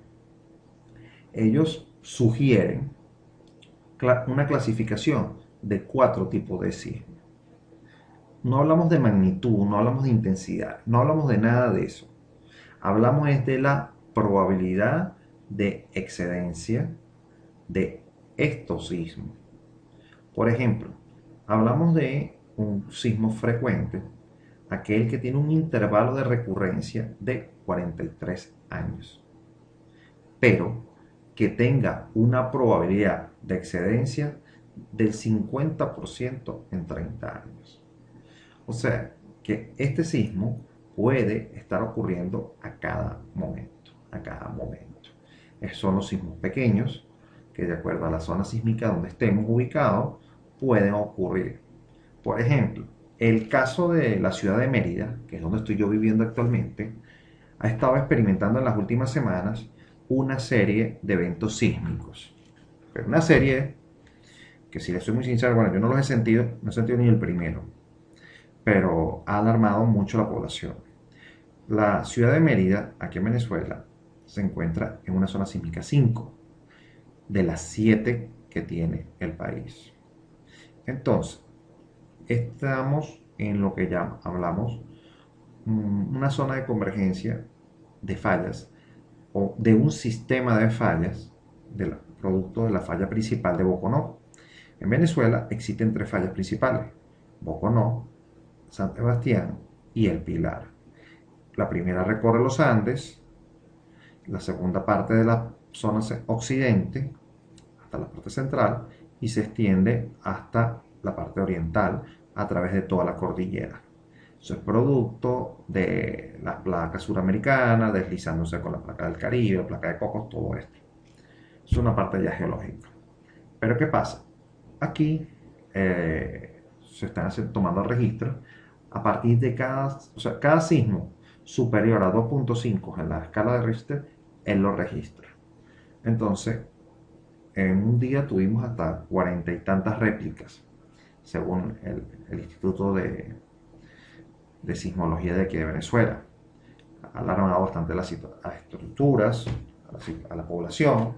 Ellos sugieren una clasificación de 4 tipos de sismos. No hablamos de magnitud, no hablamos de intensidad, no hablamos de nada de eso. Hablamos de la probabilidad de excedencia de estos sismos. Por ejemplo, hablamos de un sismo frecuente, aquel que tiene un intervalo de recurrencia de 43 años, pero que tenga una probabilidad de excedencia del 50% en 30 años. O sea, que este sismo puede estar ocurriendo a cada momento, a cada momento. Son los sismos pequeños, que de acuerdo a la zona sísmica donde estemos ubicados, pueden ocurrir. Por ejemplo, el caso de la ciudad de Mérida, que es donde estoy yo viviendo actualmente, ha estado experimentando en las últimas semanas una serie de eventos sísmicos. Pero una serie que, si les soy muy sincero, bueno, yo no los he sentido, no he sentido ni el primero, pero ha alarmado mucho a la población. La ciudad de Mérida, aquí en Venezuela, se encuentra en una zona sísmica 5 de las 7 que tiene el país. Entonces, estamos en lo que ya hablamos, una zona de convergencia de fallas o de un sistema de fallas producto de la falla principal de Boconó. En Venezuela existen 3 fallas principales: Boconó, San Sebastián y El Pilar. La primera recorre los Andes, la segunda parte de la zona occidente hasta la parte central y se extiende hasta la parte oriental a través de toda la cordillera. Eso es producto de la placa suramericana deslizándose con la placa del Caribe, la placa de Cocos, todo esto. Es una parte ya geológica. Pero ¿qué pasa? Aquí se están tomando registros a partir de cada sismo superior a 2.5 en la escala de Richter, él lo registra. Entonces, en un día tuvimos hasta 40 y tantas réplicas, según el Instituto de Sismología de aquí de Venezuela. Ha alarmado bastante a las estructuras, a la población,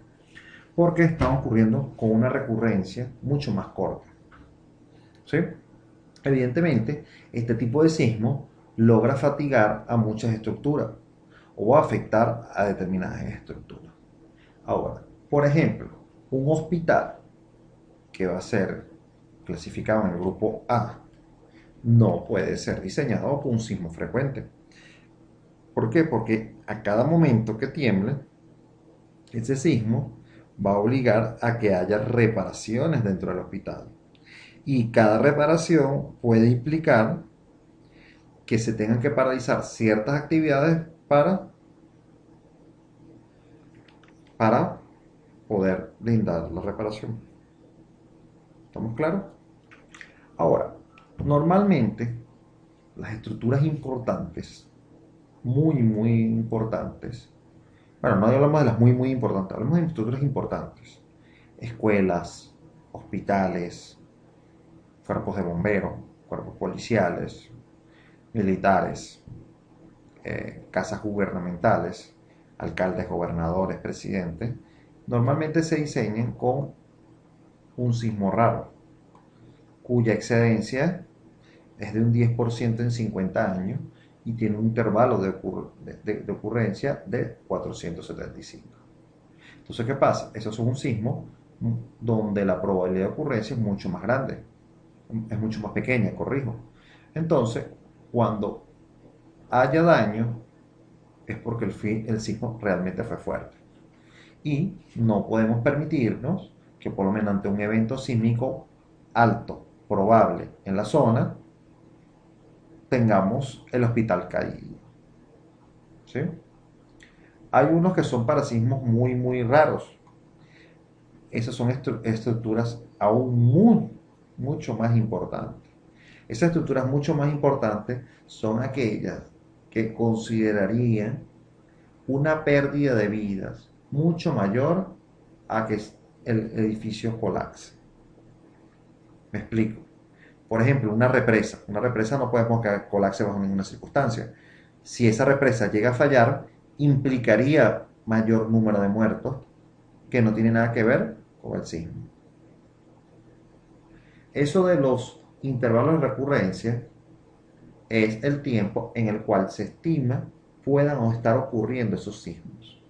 porque están ocurriendo con una recurrencia mucho más corta. ¿Sí? Evidentemente, este tipo de sismo logra fatigar a muchas estructuras o afectar a determinadas estructuras. Ahora, por ejemplo, un hospital que va a ser clasificado en el grupo A no puede ser diseñado por un sismo frecuente. ¿Por qué? Porque a cada momento que tiemble, ese sismo va a obligar a que haya reparaciones dentro del hospital. Y cada reparación puede implicar que se tengan que paralizar ciertas actividades para poder brindar la reparación. ¿Estamos claros? Ahora, normalmente las estructuras importantes, muy importantes, bueno, no hablamos de las muy importantes, hablamos de estructuras importantes, escuelas, hospitales, cuerpos de bomberos, cuerpos policiales, militares, casas gubernamentales, alcaldes, gobernadores, presidentes, normalmente se diseñan con un sismo raro, cuya excedencia es de un 10% en 50 años y tiene un intervalo de ocurrencia de 475. Entonces, ¿qué pasa? Eso es un sismo donde la probabilidad de ocurrencia es mucho más grande, es mucho más pequeña, corrijo. Entonces, cuando haya daño, es porque el sismo realmente fue fuerte. Y no podemos permitirnos que por lo menos ante un evento sísmico alto, probable en la zona, tengamos el hospital caído. ¿Sí? Hay unos que son para sismos muy, muy raros. Esas son estructuras aún mucho más importantes. Esas estructuras mucho más importantes son aquellas que considerarían una pérdida de vidas mucho mayor a que el edificio colapse. Me explico. Por ejemplo, una represa. Una represa no podemos que colapse bajo ninguna circunstancia. Si esa represa llega a fallar, implicaría mayor número de muertos que no tiene nada que ver con el sismo. Eso de los intervalos de recurrencia es el tiempo en el cual se estima puedan o estar ocurriendo esos sismos.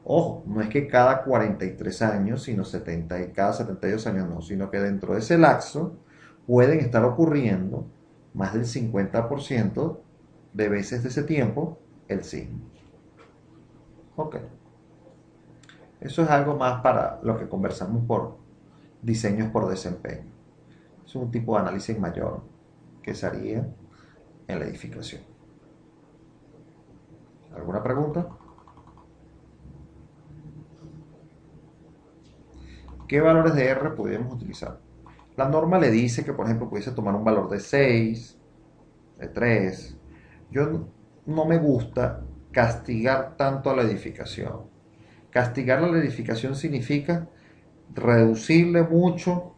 Ojo, no es que cada 43 años, sino 70 y cada 72 años no, sino que dentro de ese lapso pueden estar ocurriendo más del 50% de veces de ese tiempo el sismo. Ok, eso es algo más para lo que conversamos por diseños por desempeño. Es un tipo de análisis mayor que se haría en la edificación. ¿Alguna pregunta? ¿Qué valores de R podríamos utilizar? La norma le dice que, por ejemplo, pudiese tomar un valor de 6, de 3. Yo no me gusta castigar tanto a la edificación. Castigar a la edificación significa reducirle mucho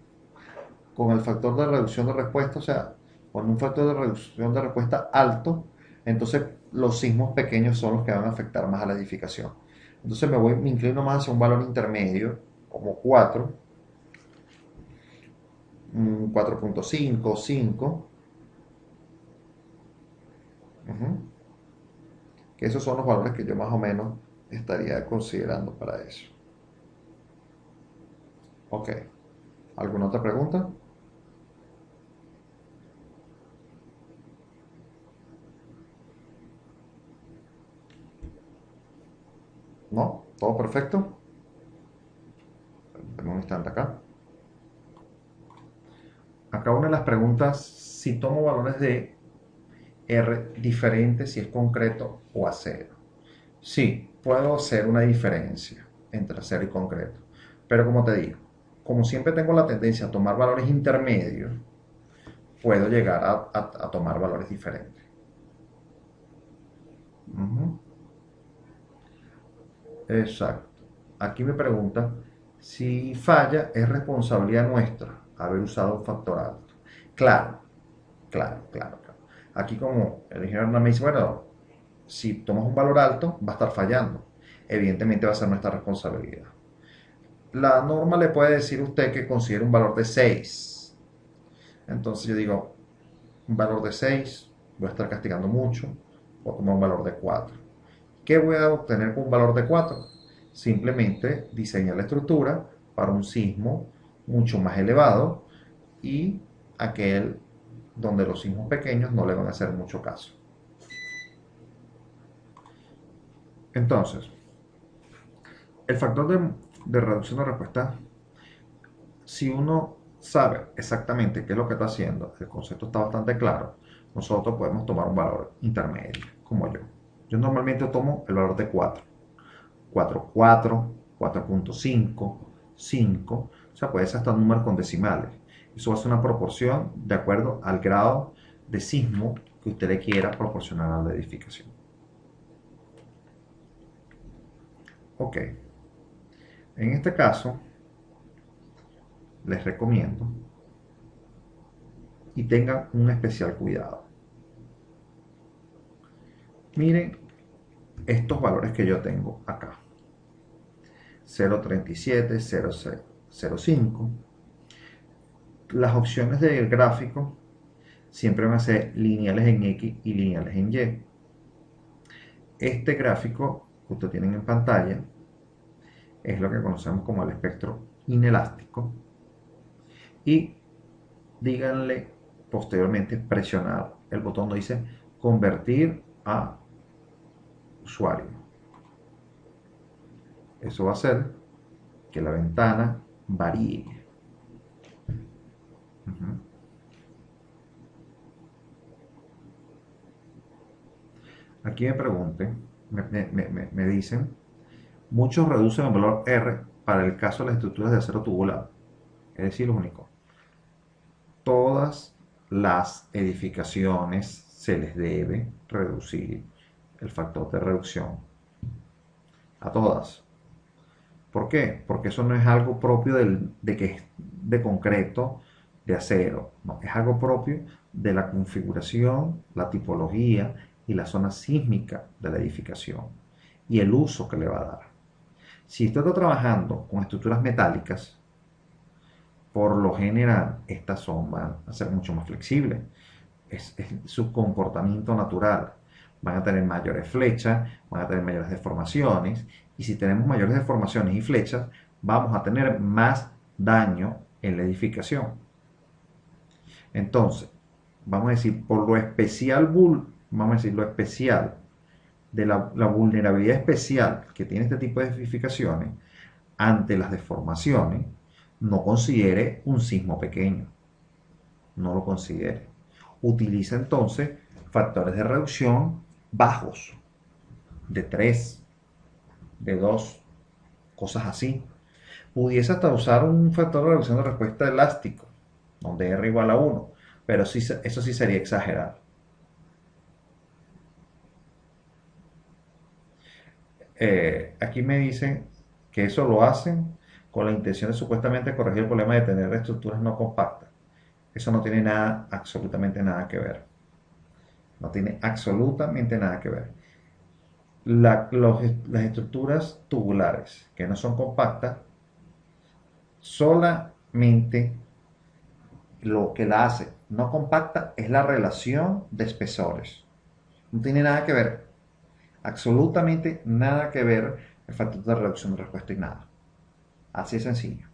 con el factor de reducción de respuesta, o sea, con un factor de reducción de respuesta alto, entonces los sismos pequeños son los que van a afectar más a la edificación. Entonces me inclino más hacia un valor intermedio, como 4, 4.5, 5. Que esos son los valores que yo más o menos estaría considerando para eso. Ok. ¿Alguna otra pregunta? ¿No? ¿Todo perfecto? Tengo un instante acá. Acá una de las preguntas, si tomo valores de R diferentes, si es concreto o acero. Sí, puedo hacer una diferencia entre acero y concreto. Pero como te digo, como siempre tengo la tendencia a tomar valores intermedios, puedo llegar a tomar valores diferentes. Ujú. Exacto. Aquí me pregunta si falla es responsabilidad nuestra haber usado un factor alto. Claro, claro. Aquí como el ingeniero me dice, bueno, si tomas un valor alto va a estar fallando. Evidentemente va a ser nuestra responsabilidad. La norma le puede decir a usted que considere un valor de 6. Entonces yo digo, un valor de 6, voy a estar castigando mucho, voy a tomar un valor de 4. ¿Qué voy a obtener con un valor de 4? Simplemente diseñar la estructura para un sismo mucho más elevado y aquel donde los sismos pequeños no le van a hacer mucho caso. Entonces, el factor de reducción de respuesta, si uno sabe exactamente qué es lo que está haciendo, el concepto está bastante claro, nosotros podemos tomar un valor intermedio, como yo. Yo normalmente tomo el valor de 4. 4.4, 4.5, 5, o sea, puede ser hasta números con decimales. Eso va a ser una proporción de acuerdo al grado de sismo que usted le quiera proporcionar a la edificación. Ok, en este caso les recomiendo y tengan un especial cuidado. Miren estos valores que yo tengo acá. 0.37, 0.05. Las opciones del gráfico siempre van a ser lineales en X y lineales en Y. Este gráfico que ustedes tienen en pantalla es lo que conocemos como el espectro inelástico. Y díganle posteriormente presionar el botón donde dice convertir a usuario. Eso va a hacer que la ventana varíe. Aquí me dicen, muchos reducen el valor R para el caso de las estructuras de acero tubular. Es decir, lo único. Todas las edificaciones se les debe reducir el factor de reducción. A todas. ¿Por qué? Porque eso no es algo propio de que es de concreto, de acero. No, es algo propio de la configuración, la tipología y la zona sísmica de la edificación y el uso que le va a dar. Si usted está trabajando con estructuras metálicas, por lo general estas van a ser mucho más flexibles. Es su comportamiento natural. Van a tener mayores flechas, van a tener mayores deformaciones, y si tenemos mayores deformaciones y flechas, vamos a tener más daño en la edificación. Entonces, vamos a decir, por lo especial, vamos a decir, lo especial de la vulnerabilidad especial que tiene este tipo de edificaciones ante las deformaciones, no considere un sismo pequeño. No lo considere. Utiliza entonces factores de reducción bajos, de 3, de 2, cosas así. Pudiese hasta usar un factor de reducción de respuesta elástico, donde R igual a 1, pero sí, eso sí sería exagerar. Aquí me dicen que eso lo hacen con la intención de supuestamente corregir el problema de tener estructuras no compactas. Eso no tiene nada, absolutamente nada que ver. No tiene absolutamente nada que ver. Las estructuras tubulares que no son compactas, solamente lo que la hace no compacta es la relación de espesores. No tiene nada que ver, absolutamente nada que ver el factor de reducción de respuesta y nada. Así de sencillo.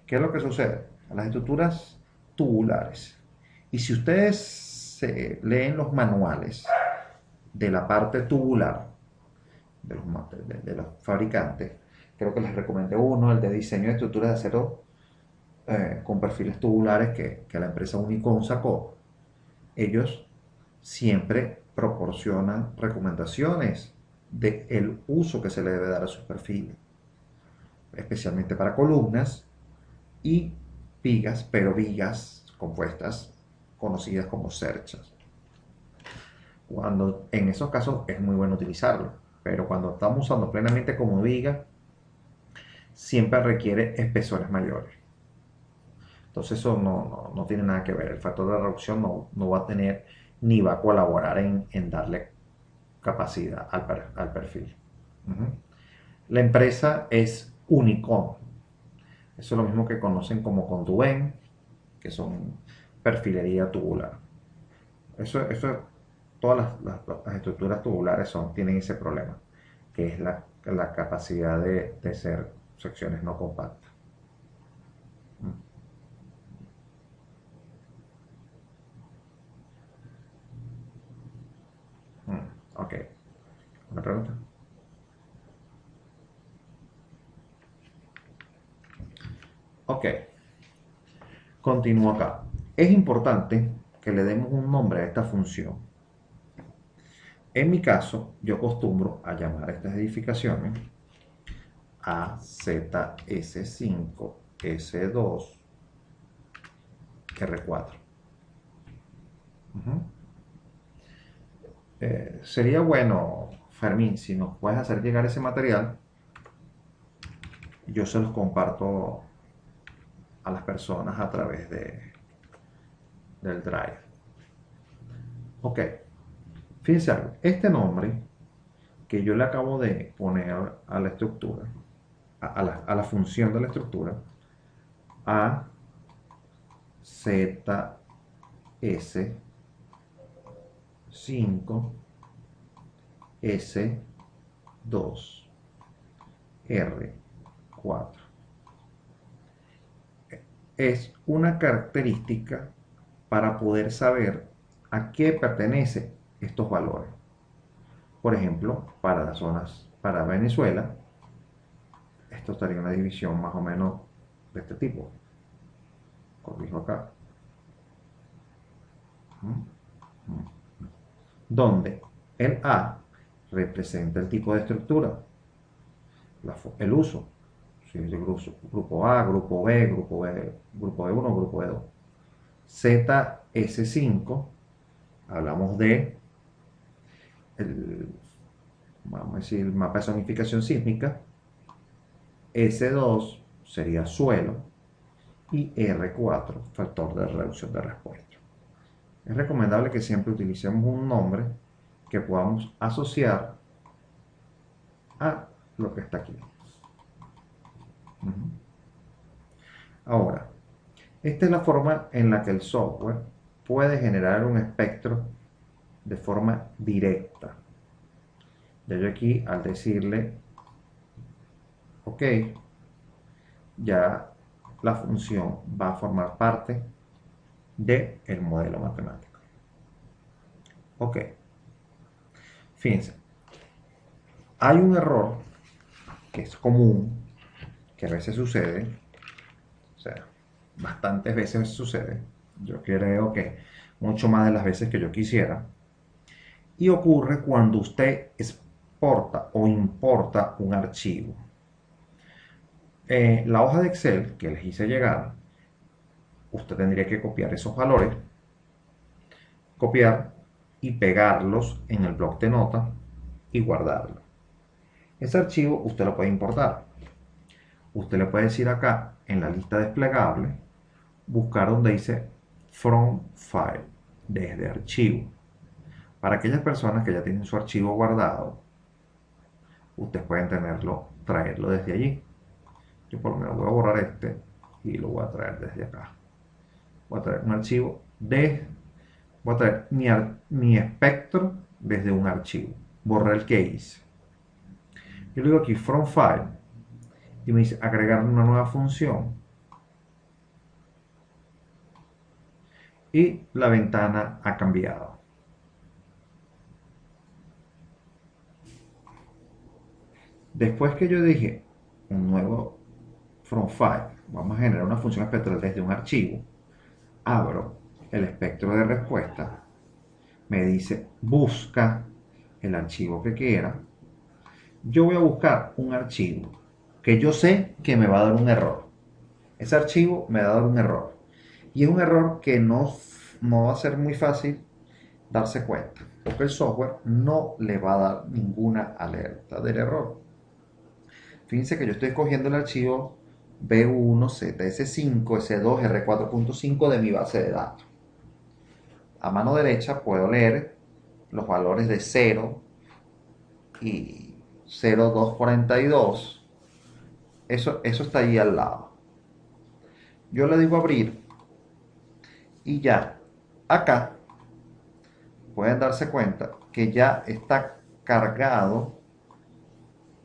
¿Qué es lo que sucede? Las estructuras tubulares. Y si ustedes leen los manuales de la parte tubular, de los fabricantes, creo que les recomendé uno, el de diseño de estructuras de acero con perfiles tubulares que la empresa Unicon sacó. Ellos siempre proporcionan recomendaciones del uso que se le debe dar a sus perfiles, especialmente para columnas y vigas, pero vigas compuestas conocidas como cerchas. Cuando en esos casos es muy bueno utilizarlo, pero cuando estamos usando plenamente como viga, siempre requiere espesores mayores. Entonces eso no tiene nada que ver. El factor de reducción no va a tener ni va a colaborar en darle capacidad al perfil. La empresa es Unicom. Eso es lo mismo que conocen como Conduven, que son perfilería tubular. Eso todas las estructuras tubulares tienen ese problema, que es la capacidad de ser secciones no compactas. Ok. ¿Una pregunta? Ok. Continúo acá. Es importante que le demos un nombre a esta función. En mi caso, yo acostumbro a llamar a estas edificaciones AZS5, S2, R4. Sería bueno, Fermín, si nos puedes hacer llegar ese material, yo se los comparto a las personas a través del Drive. Ok, fíjense algo, este nombre que yo le acabo de poner a la estructura, a la función de la estructura, A, Z, S5, S2, R4. Es una característica para poder saber a qué pertenecen estos valores. Por ejemplo, para las zonas, para Venezuela, esto estaría una división más o menos de este tipo. Corrijo acá. Donde el A representa el tipo de estructura, el uso. Si es de grupo A, grupo B, grupo B, grupo B1, grupo B2. ZS5, hablamos de vamos a decir, el mapa de zonificación sísmica. S2 sería suelo y R4 factor de reducción de respuesta. Es recomendable que siempre utilicemos un nombre que podamos asociar a lo que está aquí. Ahora, esta es la forma en la que el software puede generar un espectro de forma directa. Ya yo aquí, al decirle OK, ya la función va a formar parte del modelo matemático. OK. Fíjense, hay un error que es común, que a veces sucede, o sea, bastantes veces sucede, yo creo que mucho más de las veces que yo quisiera, y ocurre cuando usted exporta o importa un archivo. La hoja de Excel que les hice llegar, usted tendría que copiar esos valores, copiar y pegarlos en el bloc de notas y guardarlo. Ese archivo usted lo puede importar. Usted le puede decir acá en la lista desplegable, buscar donde dice From File, desde archivo. Para aquellas personas que ya tienen su archivo guardado, ustedes pueden traerlo desde allí. Yo por lo menos voy a borrar este y lo voy a traer desde acá. Voy a traer un archivo voy a traer mi espectro desde un archivo. Borré el que hice. Yo le digo aquí From File y me dice agregar una nueva función y la ventana ha cambiado. Después que yo dije un nuevo From File, vamos a generar una función espectral desde un archivo, abro el espectro de respuesta, me dice busca el archivo que quiera. Yo voy a buscar un archivo que yo sé que me va a dar un error. Ese archivo me va a dar un error. Y es un error que no va a ser muy fácil darse cuenta, porque el software no le va a dar ninguna alerta del error. Fíjense que yo estoy cogiendo el archivo B1, ZS5, S2, R4.5 de mi base de datos. A mano derecha puedo leer los valores de 0 y 0242. Eso está ahí al lado. Yo le digo abrir y ya acá pueden darse cuenta que ya está cargado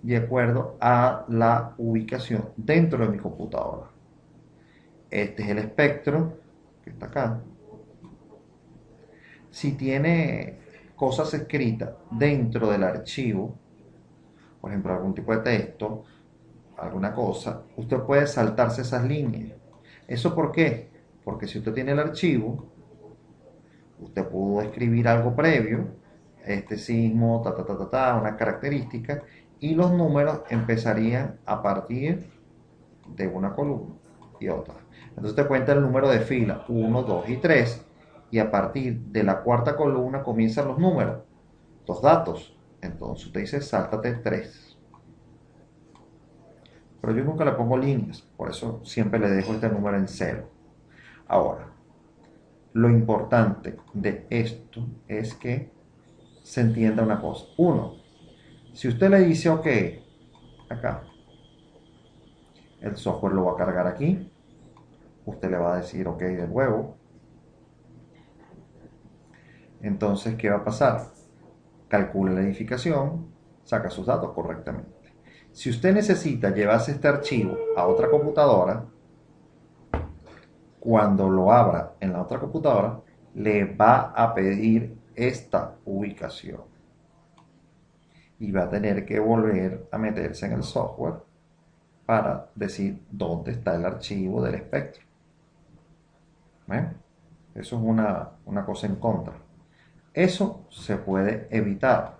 de acuerdo a la ubicación dentro de mi computadora. Este es el espectro que está acá. Si tiene cosas escritas dentro del archivo, por ejemplo algún tipo de texto, alguna cosa, usted puede saltarse esas líneas. ¿Eso por qué? Porque si usted tiene el archivo, usted pudo escribir algo previo, este sismo, una característica, y los números empezarían a partir de una columna y otra. Entonces te cuenta el número de fila 1, 2 y 3, y a partir de la cuarta columna comienzan los números, los datos. Entonces usted dice sáltate 3. Pero yo nunca le pongo líneas, por eso siempre le dejo este número en 0. Ahora, lo importante de esto es que se entienda una cosa. Uno, si usted le dice OK, acá, el software lo va a cargar aquí. Usted le va a decir OK de nuevo. Entonces, ¿qué va a pasar? Calcula la edificación, saca sus datos correctamente. Si usted necesita llevarse este archivo a otra computadora, cuando lo abra en la otra computadora, le va a pedir esta ubicación y va a tener que volver a meterse en el software para decir dónde está el archivo del espectro. ¿Ven? Eso es una cosa en contra. Eso se puede evitar.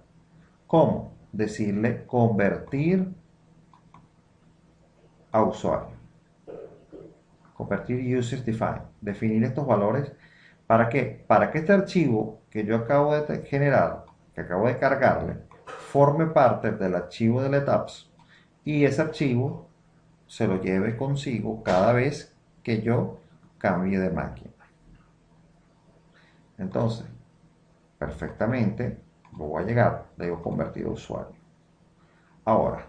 ¿Cómo? Decirle convertir a usuario. Convertir users defined. Definir estos valores. ¿Para qué? Para que este archivo que yo acabo de generar, que acabo de cargarle, forme parte del archivo de etapas y ese archivo se lo lleve consigo cada vez que yo cambie de máquina. Entonces, perfectamente, lo voy a llegar, le digo convertir a usuario. Ahora,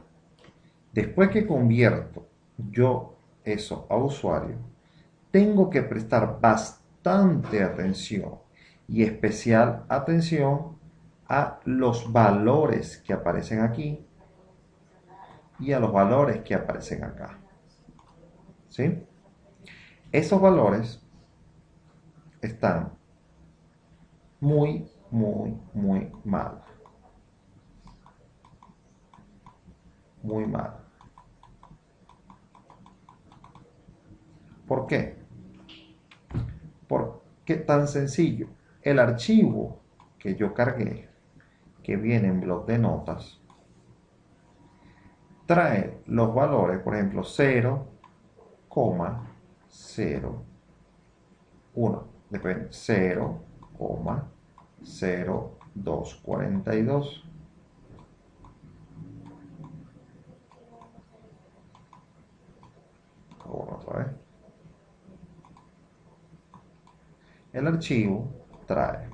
después que convierto yo eso a usuario, tengo que prestar bastante atención y especial atención a los valores que aparecen aquí y a los valores que aparecen acá. ¿Sí? Esos valores están muy mal. Muy mal. ¿Por qué? Porque tan sencillo. El archivo que yo cargué, que viene en bloc de notas, trae los valores, por ejemplo, 0,01. Depende, 0,0242. Otra vez. El archivo trae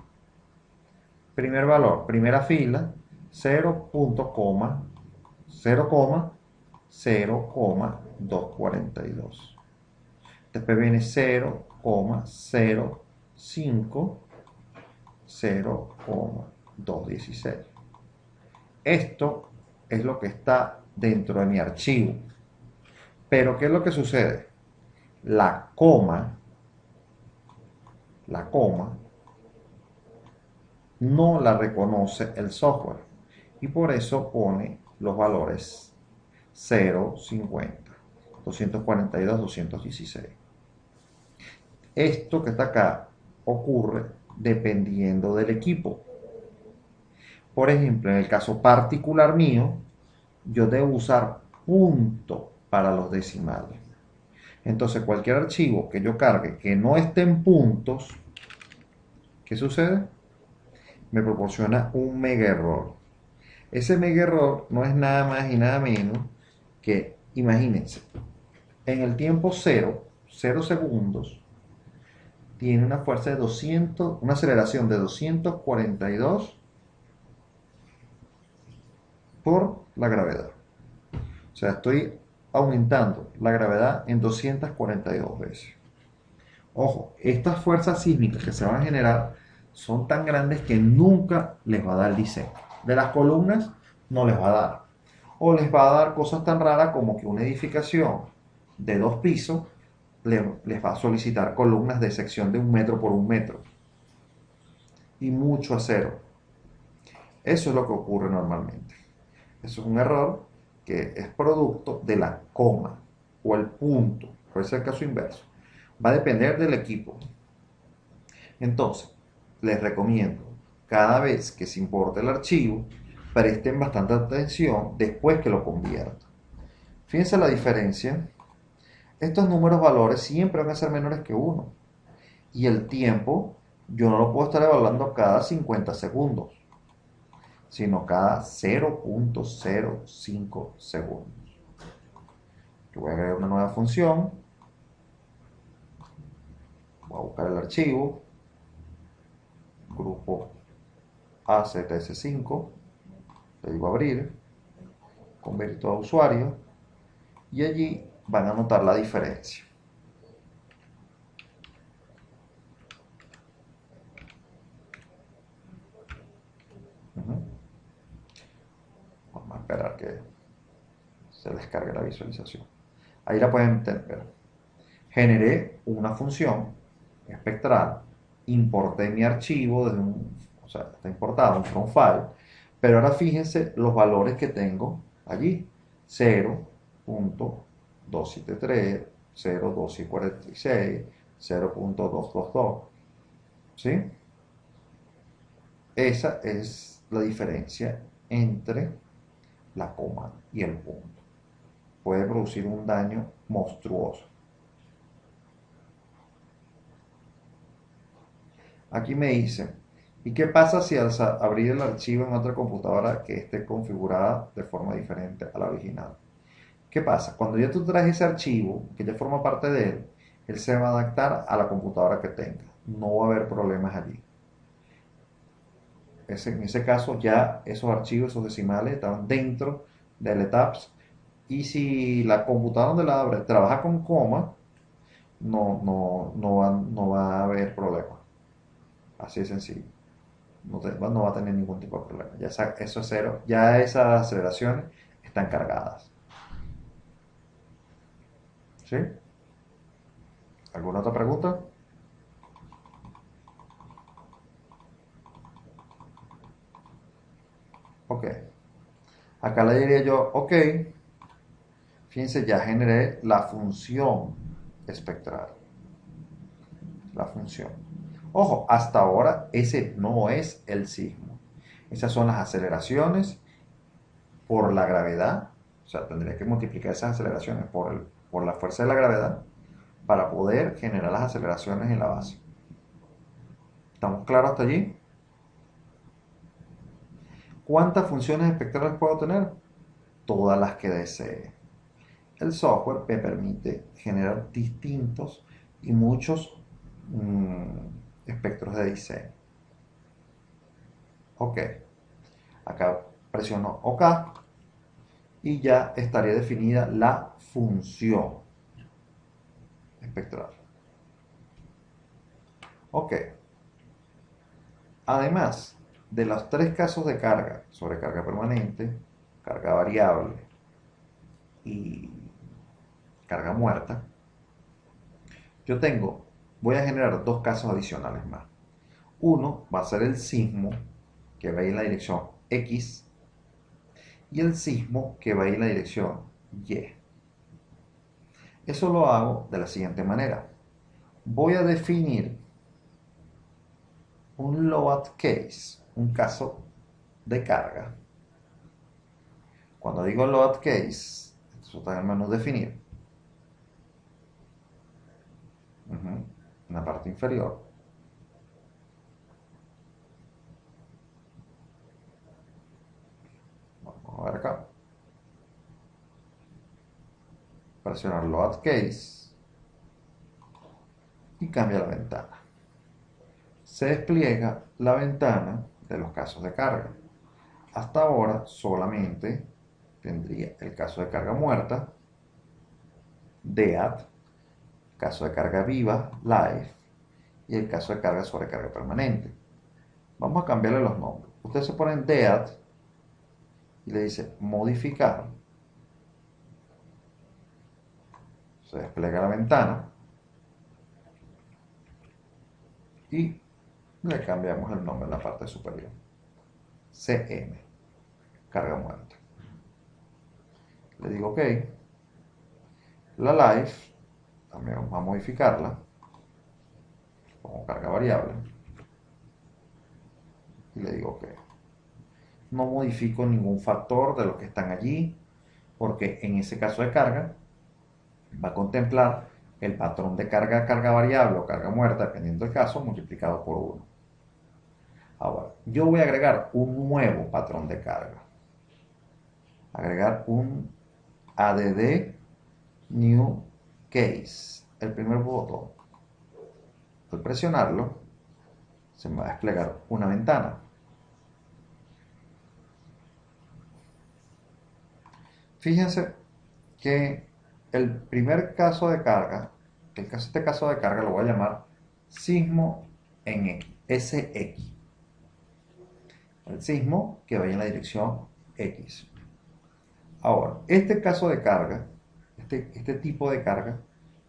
primer valor, primera fila, 0,242. Después viene 0,05, 0,216. Esto es lo que está dentro de mi archivo. Pero ¿qué es lo que sucede? La coma no la reconoce el software y por eso pone los valores 0, 50, 242, 216. Esto que está acá ocurre dependiendo del equipo. Por ejemplo, en el caso particular mío, yo debo usar punto para los decimales. Entonces, cualquier archivo que yo cargue que no esté en puntos, ¿qué sucede? Me proporciona un mega error. Ese mega error no es nada más y nada menos que, imagínense, en el tiempo 0 segundos, tiene una fuerza de 200, una aceleración de 242 por la gravedad. O sea, estoy aumentando la gravedad en 242 veces. Ojo, estas fuerzas sísmicas que se van a generar son tan grandes que nunca les va a dar diseño. De las columnas no les va a dar. O les va a dar cosas tan raras como que una edificación de 2 pisos les va a solicitar columnas de sección de 1 metro por 1 metro. Y mucho acero. Eso es lo que ocurre normalmente. Eso es un error que es producto de la coma o el punto. Puede ser el caso inverso. Va a depender del equipo. Entonces, les recomiendo, cada vez que se importe el archivo, presten bastante atención después que lo conviertan. Fíjense la diferencia. Estos números valores siempre van a ser menores que 1. Y el tiempo, yo no lo puedo estar evaluando cada 50 segundos, sino cada 0,05 segundos. Yo voy a agregar una nueva función. Voy a buscar el archivo. Grupo AZS5. Le digo abrir. Convertir a usuario. Y allí van a notar la diferencia. esperar que se descargue la visualización. Ahí la pueden ver. Generé una función espectral, importé mi archivo desde o sea, está importado un from file, pero ahora fíjense los valores que tengo allí. 0.273, 0.246, 0.222, ¿sí? Esa es la diferencia entre la coma y el punto. Puede producir un daño monstruoso. Aquí me dice, ¿y qué pasa si al abrir el archivo en otra computadora que esté configurada de forma diferente a la original? ¿Qué pasa? Cuando ya tú traes ese archivo, que ya forma parte de él se va a adaptar a la computadora que tenga. No va a haber problemas allí. En ese caso ya esos archivos, esos decimales estaban dentro del ETAPS. Y si la computadora donde la abre trabaja con coma, no va a haber problema. Así de sencillo. No va a tener ningún tipo de problema. Eso es cero. Ya esas aceleraciones están cargadas. ¿Sí? ¿Alguna otra pregunta? Ok. Acá le diría yo, ok, fíjense, ya generé la función espectral. La función. Ojo, hasta ahora ese no es el sismo. Esas son las aceleraciones por la gravedad. O sea, tendría que multiplicar esas aceleraciones por la fuerza de la gravedad para poder generar las aceleraciones en la base. ¿Estamos claros hasta allí? ¿Cuántas funciones espectrales puedo tener? Todas las que desee. El software me permite generar distintos y muchos espectros de diseño. Ok, acá presiono OK y ya estaría definida la función espectral. Ok, además de los tres casos de carga, sobrecarga permanente, carga variable y carga muerta, voy a generar dos casos adicionales más. Uno va a ser el sismo que va a ir en la dirección X y el sismo que va a ir en la dirección Y. Eso lo hago de la siguiente manera. Voy a definir un load case, un caso de carga. Cuando digo load case, eso está en el menú definir, en la parte inferior. Vamos a ver acá. Presionar load case y cambia la ventana. Se despliega la ventana de los casos de carga. Hasta ahora solamente tendría el caso de carga muerta, DEAD, caso de carga viva, live, y el caso de carga sobrecarga permanente. Vamos a cambiarle los nombres. Usted se pone en DEAD y le dice modificar. Se despliega la ventana y le cambiamos el nombre en la parte superior. CM, carga muerta. Le digo OK. La live también vamos a modificarla como carga variable y le digo OK. No modifico ningún factor de los que están allí porque en ese caso de carga va a contemplar el patrón de carga variable o carga muerta, dependiendo del caso, multiplicado por 1. Ahora, yo voy a agregar un nuevo patrón de carga. Agregar un add new case. El primer botón. Al presionarlo, se me va a desplegar una ventana. Fíjense que el primer caso de carga, este caso de carga lo voy a llamar sismo en X, SX. El sismo que vaya en la dirección X. Ahora, este caso de carga, este tipo de carga,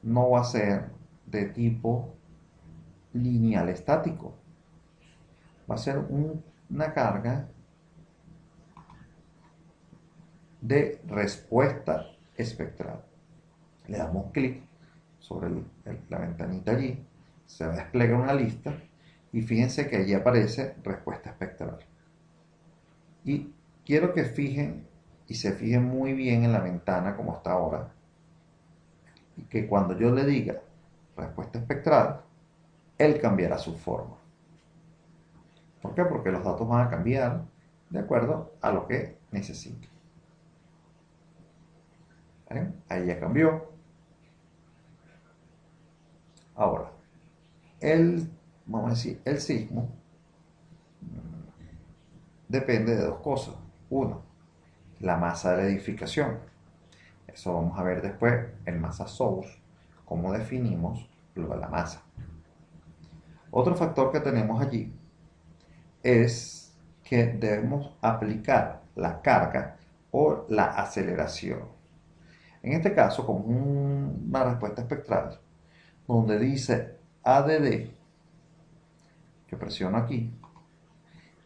no va a ser de tipo lineal estático. Va a ser una carga de respuesta espectral. Le damos clic sobre la ventanita allí, se va a desplegar una lista y fíjense que allí aparece respuesta espectral. Y quiero que fijen y se fijen muy bien en la ventana como está ahora, y que cuando yo le diga respuesta espectral, él cambiará su forma. ¿Por qué? Porque los datos van a cambiar de acuerdo a lo que necesito. ¿Vale? Ahí ya cambió. Ahora, vamos a decir, el sismo depende de dos cosas. Uno, la masa de la edificación. Eso vamos a ver después en masa source, cómo definimos lo de la masa. Otro factor que tenemos allí es que debemos aplicar la carga o la aceleración. En este caso, como una respuesta espectral, donde dice ADD, que presiono aquí,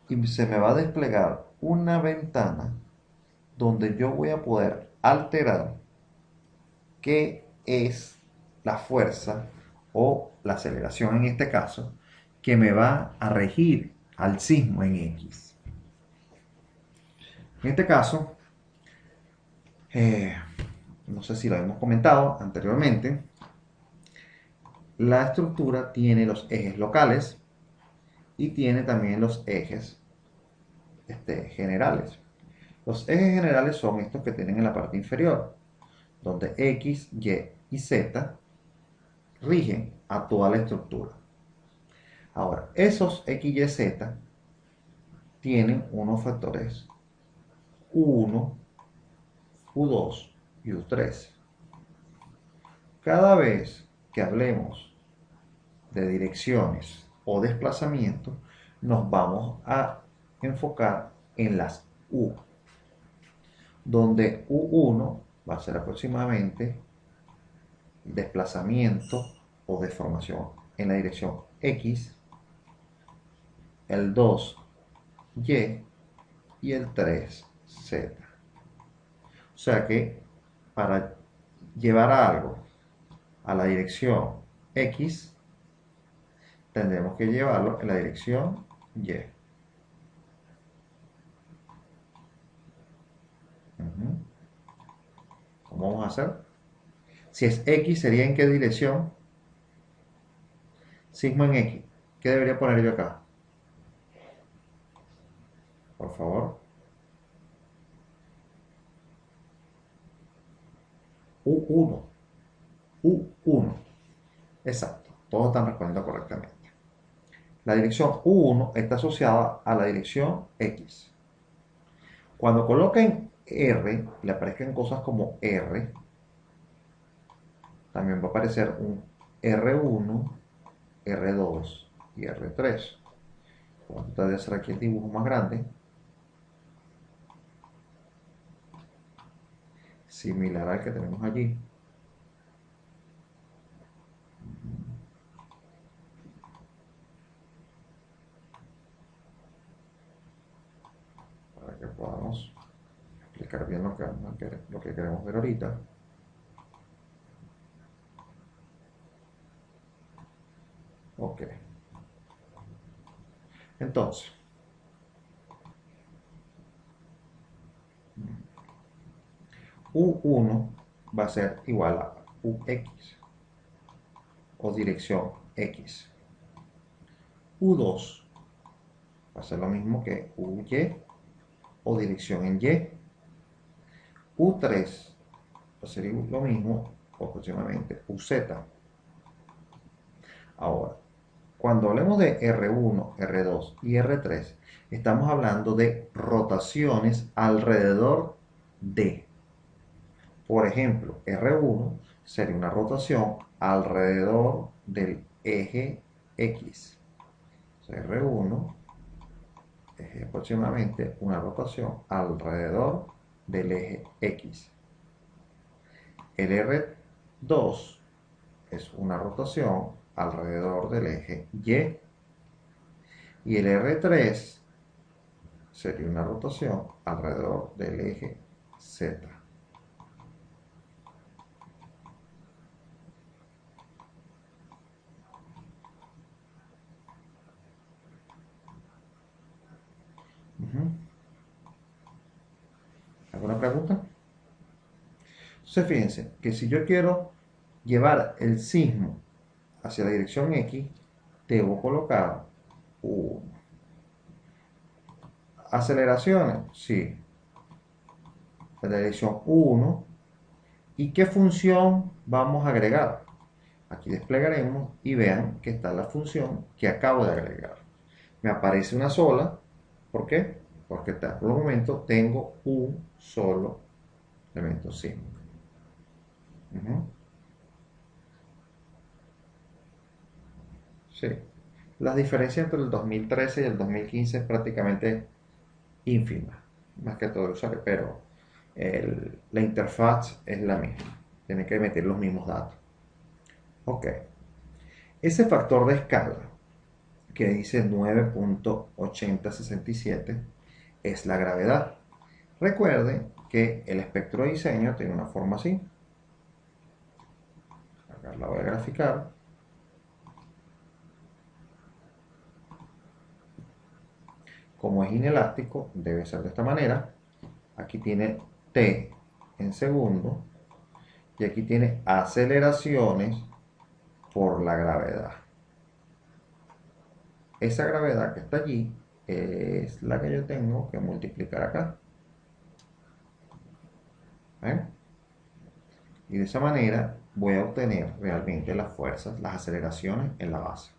y se me va a desplegar una ventana donde yo voy a poder alterar qué es la fuerza o la aceleración en este caso que me va a regir al sismo en X. En este caso, no sé si lo hemos comentado anteriormente, la estructura tiene los ejes locales y tiene también los ejes generales. Los ejes generales son estos que tienen en la parte inferior, donde X, Y y Z rigen a toda la estructura. Ahora, esos X, Y, Z tienen unos factores U1, U2 y U3. Cada vez que hablemos de direcciones o desplazamiento, nos vamos a enfocar en las U, donde U1 va a ser aproximadamente desplazamiento o deformación en la dirección X, el 2 Y y el 3 Z. O sea que para llevar a algo a la dirección X, tendremos que llevarlo en la dirección Y. ¿Cómo vamos a hacer? Si es X, ¿sería en qué dirección? Sigma en X. ¿Qué debería poner yo acá? Por favor. U1. U1. Exacto. Todos están respondiendo correctamente. La dirección U1 está asociada a la dirección X. Cuando coloquen R, le aparezcan cosas como R, también va a aparecer un R1, R2 y R3. Voy a tratar de hacer aquí el dibujo más grande, similar al que tenemos allí. Para que podamos explicar bien lo que queremos ver ahorita. Ok. Entonces, U1 va a ser igual a UX o dirección X. U2 va a ser lo mismo que UY o dirección en Y. U3 va a ser lo mismo o aproximadamente UZ. Ahora, cuando hablemos de R1, R2 y R3, estamos hablando de rotaciones alrededor de. Por ejemplo, R1 sería una rotación alrededor del eje X. O sea, R1 es aproximadamente una rotación alrededor del eje X. El R2 es una rotación alrededor del eje Y. Y el R3 sería una rotación alrededor del eje Z. ¿Alguna pregunta? Entonces fíjense que si yo quiero llevar el sismo hacia la dirección X, debo colocar 1. Aceleraciones, sí, de la dirección 1. ¿Y qué función vamos a agregar? Aquí desplegaremos y vean que está la función que acabo de agregar. Me aparece una sola. ¿Por qué? Porque por el momento tengo un solo elemento sísmico. Sí. La diferencia entre el 2013 y el 2015 es prácticamente ínfima. Más que todo usuario, pero la interfaz es la misma. Tiene que meter los mismos datos. Ok. Ese factor de escala que dice 9.8067 es la gravedad. Recuerden que el espectro de diseño tiene una forma así. Acá la voy a graficar. Como es inelástico, debe ser de esta manera. Aquí tiene t en segundo y aquí tiene aceleraciones por la gravedad. Esa gravedad que está allí es la que yo tengo que multiplicar acá. ¿Ven? Y de esa manera voy a obtener realmente las fuerzas, las aceleraciones en la base.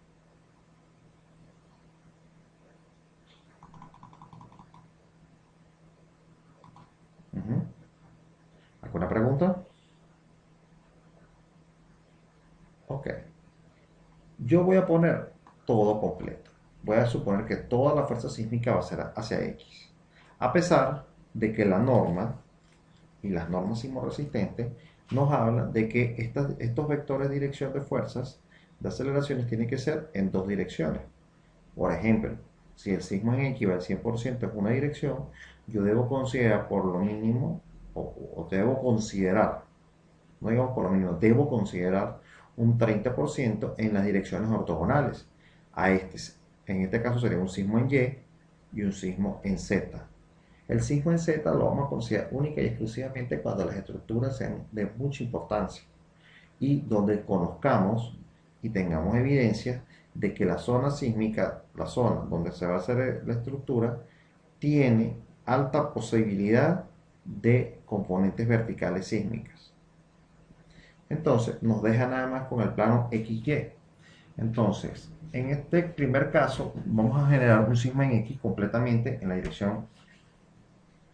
¿Alguna pregunta? Ok. Yo voy a poner todo completo. Voy a suponer que toda la fuerza sísmica va a ser hacia X. A pesar de que la norma y las normas sismorresistentes nos hablan de que estos vectores de dirección de fuerzas de aceleraciones tienen que ser en dos direcciones. Por ejemplo, si el sismo en X va al 100% en una dirección, yo debo considerar por lo mínimo, o debo considerar, no digamos por lo mínimo, debo considerar un 30% en las direcciones ortogonales. En este caso sería un sismo en Y y un sismo en Z. El sismo en Z lo vamos a considerar única y exclusivamente cuando las estructuras sean de mucha importancia y donde conozcamos y tengamos evidencia de que la zona sísmica, la zona donde se va a hacer la estructura, tiene alta posibilidad de componentes verticales sísmicas. Entonces, nos deja nada más con el plano XY. Entonces, en este primer caso, vamos a generar un sismo en X completamente en la dirección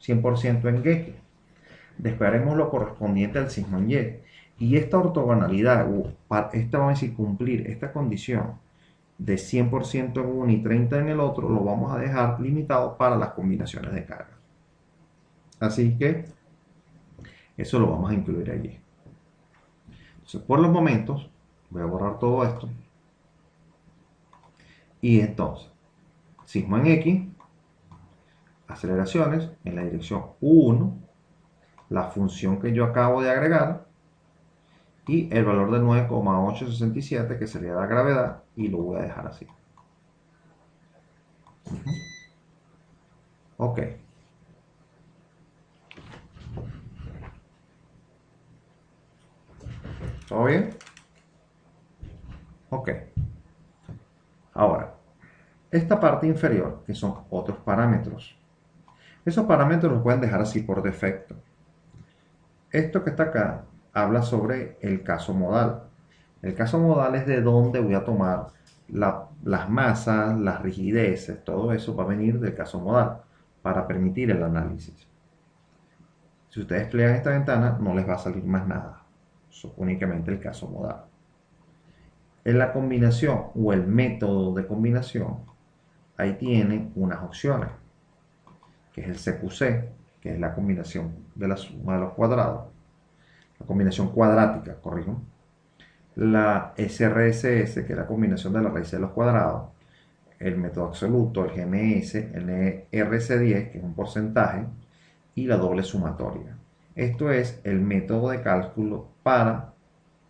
100% en X. Después haremos lo correspondiente al sismo en Y. Y esta ortogonalidad, vamos a decir, cumplir esta condición de 100% en uno y 30 en el otro, lo vamos a dejar limitado para las combinaciones de carga. Así que eso lo vamos a incluir allí. Entonces, por los momentos, voy a borrar todo esto. Y entonces, sismo en X, aceleraciones en la dirección U1, la función que yo acabo de agregar, y el valor de 9,867 que sería la gravedad, y lo voy a dejar así. Ok. ¿Todo bien? Ok. Ahora, esta parte inferior, que son otros parámetros. Esos parámetros los pueden dejar así por defecto. Esto que está acá habla sobre el caso modal. El caso modal es de dónde voy a tomar las masas, las rigideces, todo eso va a venir del caso modal para permitir el análisis. Si ustedes plegan esta ventana, no les va a salir más nada, únicamente el caso modal. En la combinación o el método de combinación, ahí tienen unas opciones, que es el CQC, que es la combinación de la suma de los cuadrados, la combinación cuadrática, corrijo, la SRSS, que es la combinación de la raíz de los cuadrados, el método absoluto, el GMS, el RC10, que es un porcentaje, y la doble sumatoria. Esto es el método de cálculo para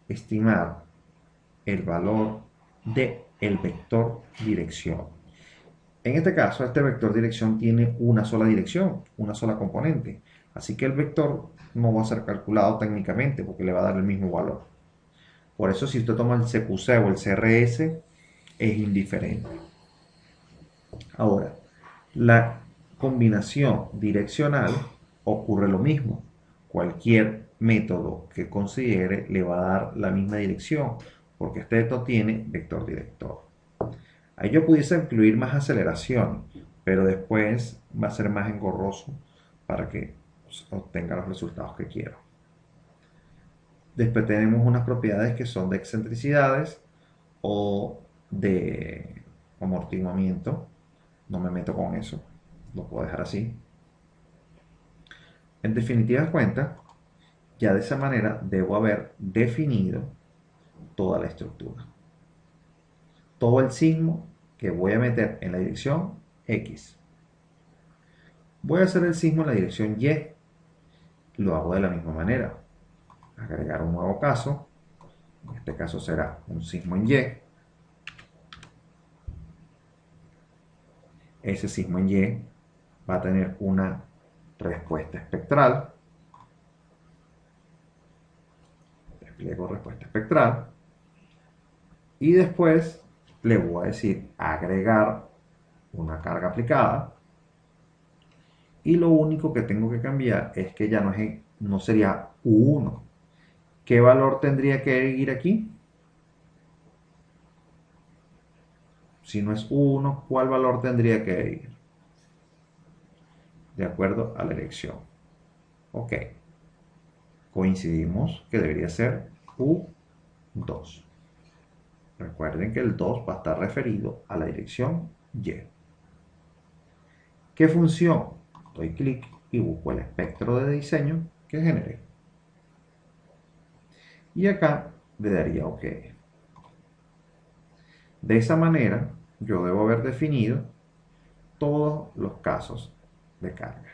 estimar el valor del vector dirección. En este caso, este vector dirección tiene una sola dirección, una sola componente. Así que el vector no va a ser calculado técnicamente porque le va a dar el mismo valor. Por eso, si usted toma el CQC o el CRS, es indiferente. Ahora, la combinación direccional ocurre lo mismo. Cualquier método que considere le va a dar la misma dirección, porque este no tiene vector director. Ahí yo pudiese incluir más aceleración, pero después va a ser más engorroso para que obtenga los resultados que quiero. Después tenemos unas propiedades que son de excentricidades o de amortiguamiento. No me meto con eso, lo puedo dejar así. En definitiva cuenta, ya de esa manera debo haber definido toda la estructura. Todo el signo que voy a meter en la dirección X. Voy a hacer el signo en la dirección Y. Lo hago de la misma manera. Agregar un nuevo caso. En este caso será un signo en Y. Ese signo en Y va a tener una respuesta espectral. Despliego respuesta espectral. Y después le voy a decir agregar una carga aplicada. Y lo único que tengo que cambiar es que ya no sería U1. ¿Qué valor tendría que ir aquí? Si no es U1, ¿cuál valor tendría que ir? De acuerdo a la elección. Ok. Coincidimos que debería ser U2. Recuerden que el 2 va a estar referido a la dirección Y. ¿Qué función? Doy clic y busco el espectro de diseño que generé. Y acá le daría OK. De esa manera, yo debo haber definido todos los casos de carga.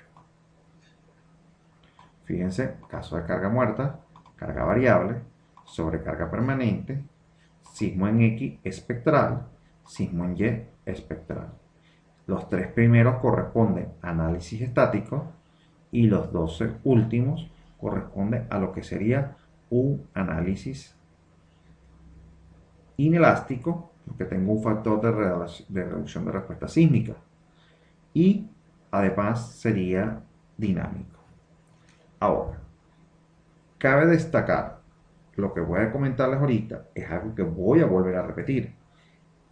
Fíjense, caso de carga muerta, carga variable, sobrecarga permanente, sismo en X espectral, sismo en Y espectral. Los tres primeros corresponden a análisis estático y los 12 últimos corresponden a lo que sería un análisis inelástico, porque tengo un factor de reducción de respuesta sísmica, y además sería dinámico. Ahora, cabe destacar, lo que voy a comentarles ahorita es algo que voy a volver a repetir,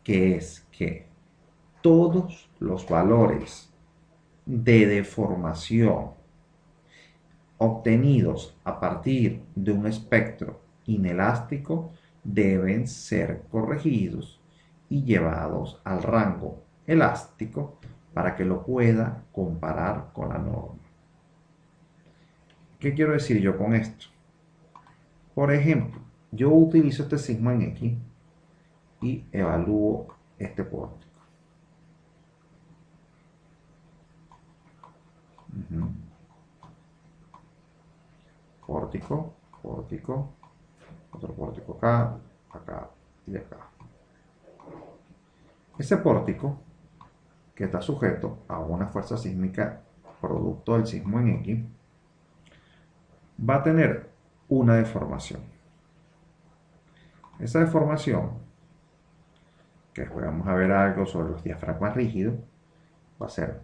que es que todos los valores de deformación obtenidos a partir de un espectro inelástico deben ser corregidos y llevados al rango elástico para que lo pueda comparar con la norma. ¿Qué quiero decir yo con esto? Por ejemplo, yo utilizo este sigma en X y evalúo este pórtico. Pórtico, pórtico, otro pórtico acá, acá y acá. Ese pórtico, que está sujeto a una fuerza sísmica producto del sismo en X, va a tener una deformación. Esa deformación, que después vamos a ver algo sobre los diafragmas rígidos, va a ser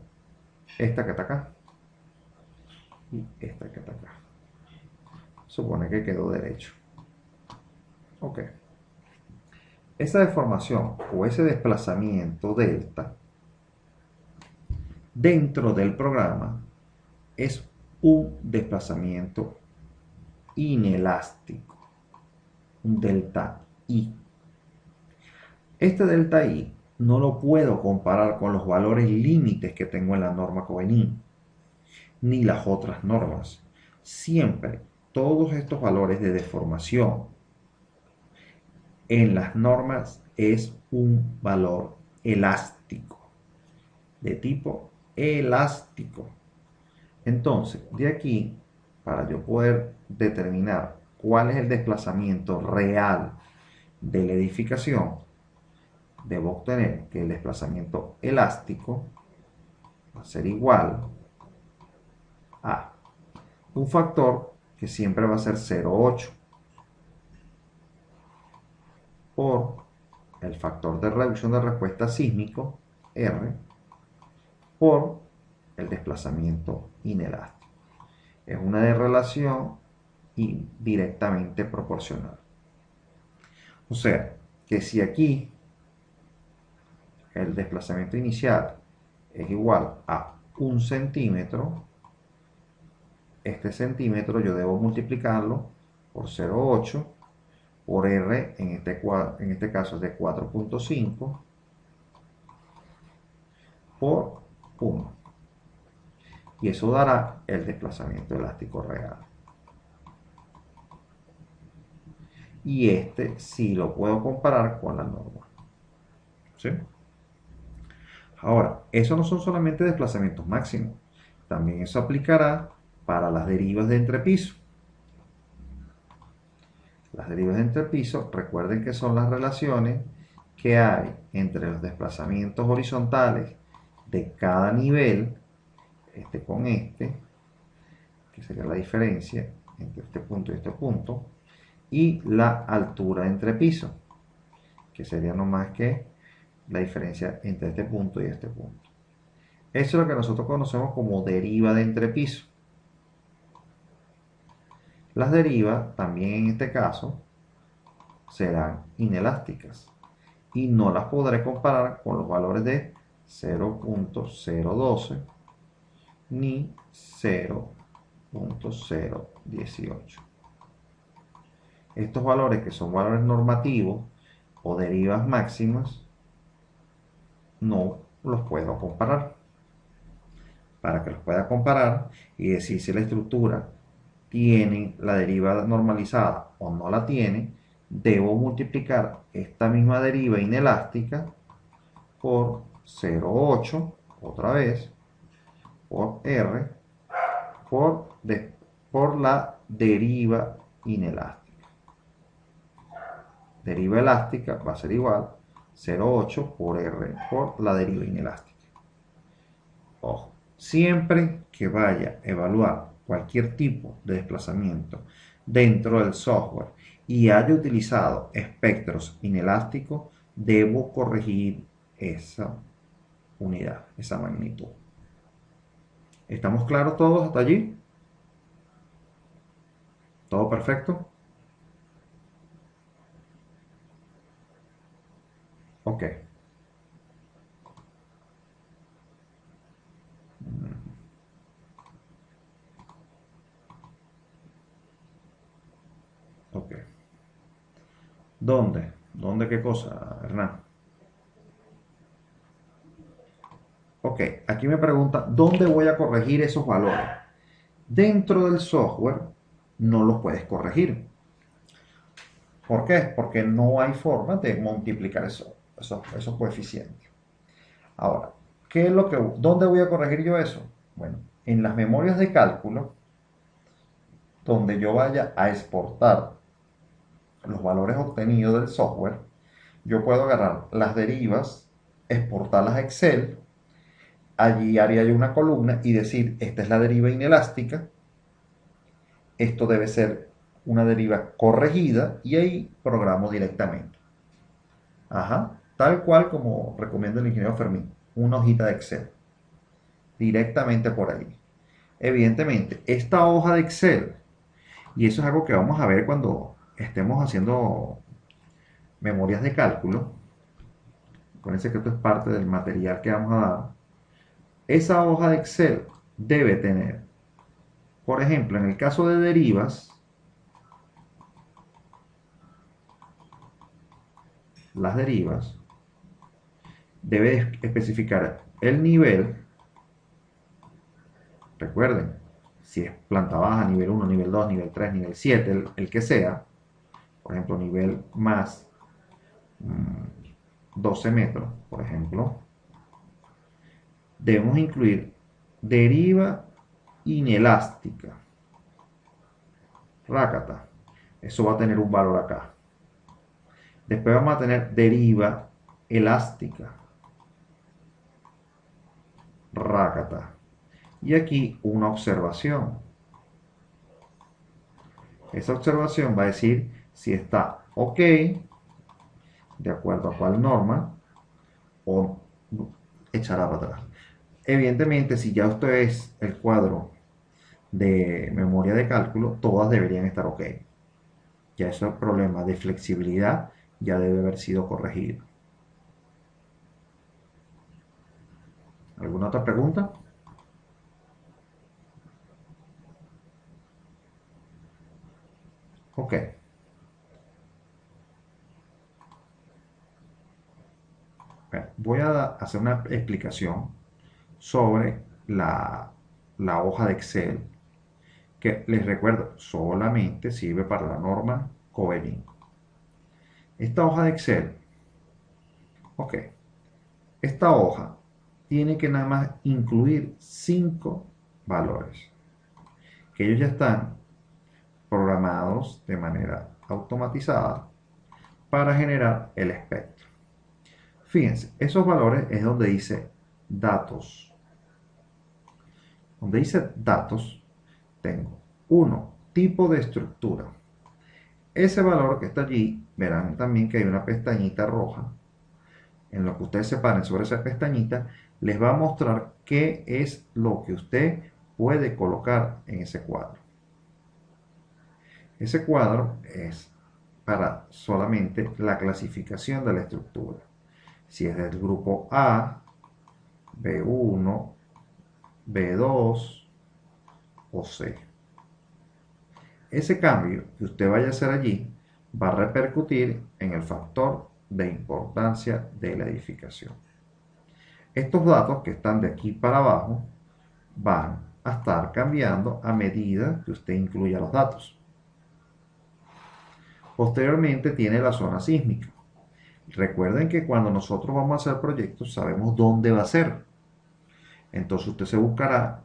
esta que está acá y esta que está acá. Supone que quedó derecho. Ok. Esa deformación o ese desplazamiento delta dentro del programa es un desplazamiento inelástico, un delta I. Este delta I no lo puedo comparar con los valores límites que tengo en la norma Covenant. ni las otras normas. Siempre todos estos valores de deformación en las normas es un valor elástico, de tipo elástico. Entonces, de aquí, para yo poder determinar cuál es el desplazamiento real de la edificación, debo obtener que el desplazamiento elástico va a ser igual a un factor que siempre va a ser 0,8 por el factor de reducción de respuesta sísmico, R, por el desplazamiento inelástico. Es una de relación y directamente proporcional. O sea, que si aquí el desplazamiento inicial es igual a 1 centímetro, este centímetro yo debo multiplicarlo por 0,8 por R, en este caso es de 4,5 por 1. Y eso dará el desplazamiento elástico real. Y este sí lo puedo comparar con la norma. ¿Sí? Ahora, eso no son solamente desplazamientos máximos. También eso aplicará para las derivas de entrepiso. Las derivas de entrepiso, recuerden que son las relaciones que hay entre los desplazamientos horizontales de cada nivel, este con este, que sería la diferencia entre este punto y este punto, y la altura de entrepiso, que sería no más que la diferencia entre este punto y este punto. Eso es lo que nosotros conocemos como deriva de entrepiso. Las derivas, también en este caso, serán inelásticas y no las podré comparar con los valores de 0,012 ni 0,018. Estos valores, que son valores normativos o derivas máximas, no los puedo comparar. Para que los pueda comparar y decir si la estructura tiene la deriva normalizada o no la tiene, debo multiplicar esta misma deriva inelástica por 0,8, otra vez, por R, por la deriva inelástica. Deriva elástica va a ser igual 0,8 por R por la deriva inelástica. Ojo, siempre que vaya a evaluar cualquier tipo de desplazamiento dentro del software y haya utilizado espectros inelásticos, debo corregir esa unidad, esa magnitud. ¿Estamos claros todos hasta allí? ¿Todo perfecto? Ok. Ok. ¿Dónde? ¿Dónde qué cosa, Hernán? Ok, aquí me pregunta, ¿dónde voy a corregir esos valores? Dentro del software no los puedes corregir. ¿Por qué? Porque no hay forma de multiplicar esos coeficientes. Ahora, ¿dónde voy a corregir yo eso? Bueno, en las memorias de cálculo, donde yo vaya a exportar los valores obtenidos del software, yo puedo agarrar las derivas, exportarlas a Excel, allí haría yo una columna y decir, esta es la deriva inelástica, esto debe ser una deriva corregida y ahí programo directamente. Ajá, tal cual como recomienda el ingeniero Fermín, una hojita de Excel, directamente por ahí. Evidentemente, esta hoja de Excel, y eso es algo que vamos a ver cuando estemos haciendo memorias de cálculo, acuérdense que esto es parte del material que vamos a dar, esa hoja de Excel debe tener, por ejemplo, en el caso de derivas, las derivas, debe especificar el nivel Recuerden, si es planta baja, nivel 1, nivel 2, nivel 3, nivel 7, el que sea, por ejemplo, nivel más 12 metros, por ejemplo, debemos incluir deriva inelástica. Rácata. Eso va a tener un valor acá. Después vamos a tener deriva elástica. Rácata. Y aquí una observación. Esa observación va a decir si está ok, de acuerdo a cuál norma, o echará para atrás. Evidentemente, si ya usted es el cuadro de memoria de cálculo, todas deberían estar ok. Ya ese problema de flexibilidad ya debe haber sido corregido. ¿Alguna otra pregunta? Ok. Voy a hacer una explicación sobre la hoja de Excel, que les recuerdo, solamente sirve para la norma Covelin. Esta hoja de Excel, ok, esta hoja tiene que nada más incluir 5 valores, que ellos ya están programados de manera automatizada para generar el espectro. Fíjense, esos valores es donde dice datos. Donde dice datos, tengo uno, tipo de estructura. Ese valor que está allí, verán también que hay una pestañita roja. En lo que ustedes separen sobre esa pestañita, les va a mostrar qué es lo que usted puede colocar en ese cuadro. Ese cuadro es para solamente la clasificación de la estructura. Si es del grupo A, B1, B2 o C. Ese cambio que usted vaya a hacer allí va a repercutir en el factor de importancia de la edificación. Estos datos que están de aquí para abajo van a estar cambiando a medida que usted incluya los datos. Posteriormente tiene la zona sísmica. Recuerden que cuando nosotros vamos a hacer proyectos sabemos dónde va a ser. Entonces usted se buscará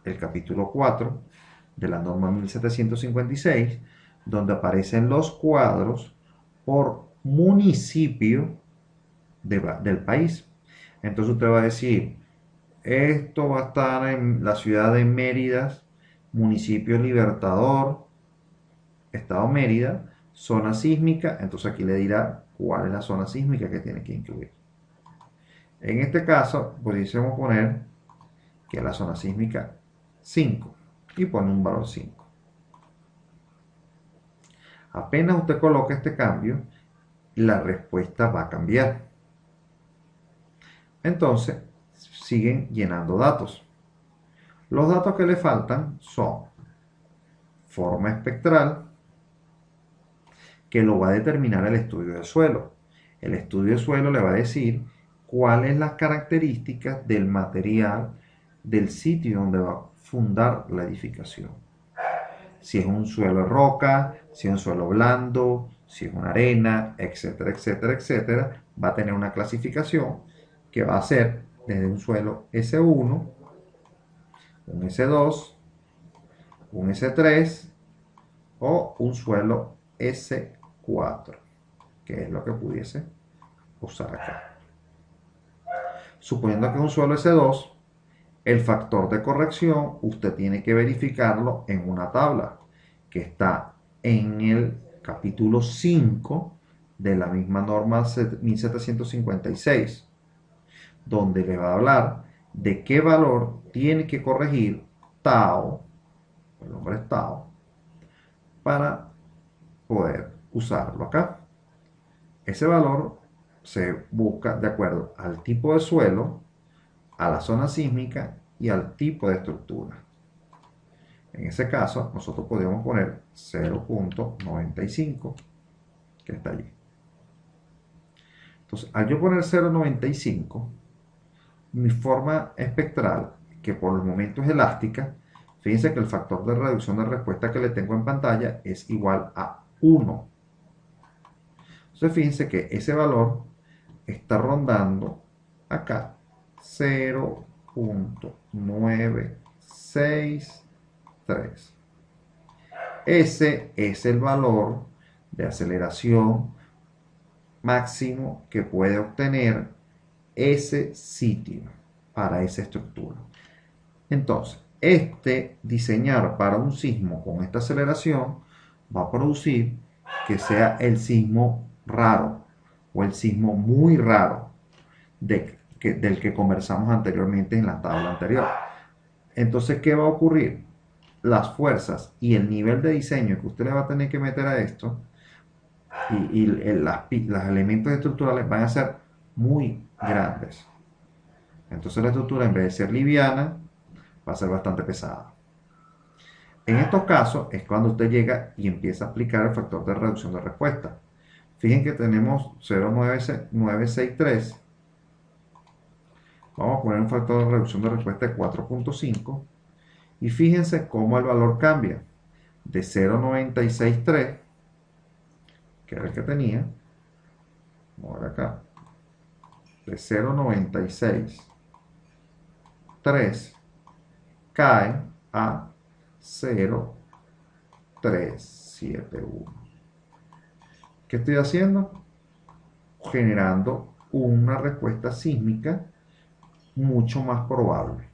el capítulo 4 de la norma 1756, donde aparecen los cuadros por municipio del país. Entonces usted va a decir, esto va a estar en la ciudad de Mérida, municipio Libertador, estado Mérida, zona sísmica. Entonces aquí le dirá cuál es la zona sísmica que tiene que incluir. En este caso, pudiésemos poner que la zona sísmica 5 y pone un valor 5. Apenas usted coloca este cambio, la respuesta va a cambiar. Entonces, siguen llenando datos. Los datos que le faltan son forma espectral, que lo va a determinar el estudio de suelo. El estudio de suelo le va a decir cuáles las características del material del sitio donde va a fundar la edificación. Si es un suelo de roca, si es un suelo blando, si es una arena, etcétera, etcétera, etcétera, va a tener una clasificación que va a ser desde un suelo S1, un S2, un S3 o un suelo S4, que es lo que pudiese usar acá. Suponiendo que es un suelo S2, el factor de corrección usted tiene que verificarlo en una tabla que está en el capítulo 5 de la misma norma 1756, donde le va a hablar de qué valor tiene que corregir Tao, el nombre es Tao, para poder usarlo acá. Ese valor se busca de acuerdo al tipo de suelo, a la zona sísmica y al tipo de estructura. En ese caso, nosotros podríamos poner 0.95, que está allí. Entonces, al yo poner 0.95, mi forma espectral, que por el momento es elástica, fíjense que el factor de reducción de respuesta que le tengo en pantalla es igual a 1. Entonces fíjense que ese valor está rondando acá 0.963. Ese es el valor de aceleración máximo que puede obtener ese sitio para esa estructura. Entonces, diseñar para un sismo con esta aceleración va a producir que sea el sismo raro o el sismo muy raro del que conversamos anteriormente en la tabla anterior. Entonces, ¿qué va a ocurrir? Las fuerzas y el nivel de diseño que usted le va a tener que meter a esto y los elementos estructurales van a ser muy grandes. Entonces la estructura, en vez de ser liviana, va a ser bastante pesada. En estos casos es cuando usted llega y empieza a aplicar el factor de reducción de respuesta. Fíjense que tenemos 0.963. Vamos a poner un factor de reducción de respuesta de 4.5. Y fíjense cómo el valor cambia. De 0.963, que era el que tenía, vamos a ver acá, de 0.963 cae a 0.371. ¿Qué estoy haciendo? Generando una respuesta sísmica mucho más probable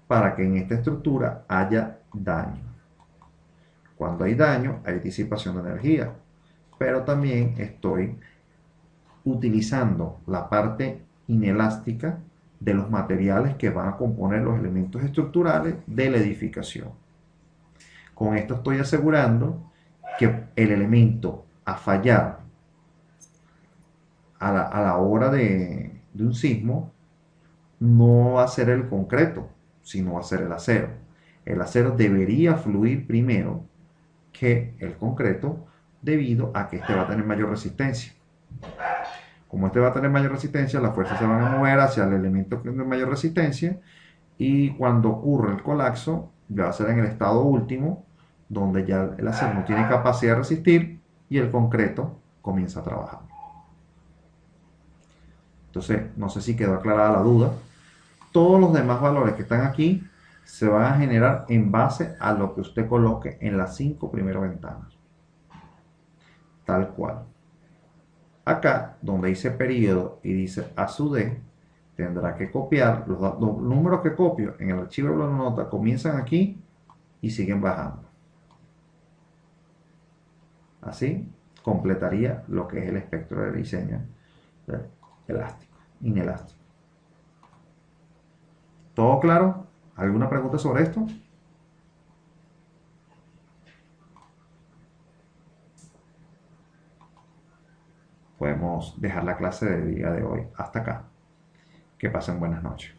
para que en esta estructura haya daño. Cuando hay daño, hay disipación de energía, pero también estoy utilizando la parte inelástica de los materiales que van a componer los elementos estructurales de la edificación. Con esto estoy asegurando que el elemento a fallar a la hora de un sismo no va a ser el concreto, sino va a ser el acero. El acero debería fluir primero que el concreto debido a que este va a tener mayor resistencia. Como este va a tener mayor resistencia, las fuerzas se van a mover hacia el elemento de mayor resistencia y cuando ocurre el colapso, ya va a ser en el estado último, donde ya el acero no tiene capacidad de resistir y el concreto comienza a trabajar. Entonces, no sé si quedó aclarada la duda. Todos los demás valores que están aquí se van a generar en base a lo que usted coloque en las 5 primeras ventanas. Tal cual. Acá, donde dice periodo y dice A sub D, tendrá que copiar los números que copio en el archivo de la nota, comienzan aquí y siguen bajando. Así completaría lo que es el espectro de diseño elástico, inelástico. ¿Todo claro? ¿Alguna pregunta sobre esto? Podemos dejar la clase del día de hoy hasta acá. Que pasen buenas noches.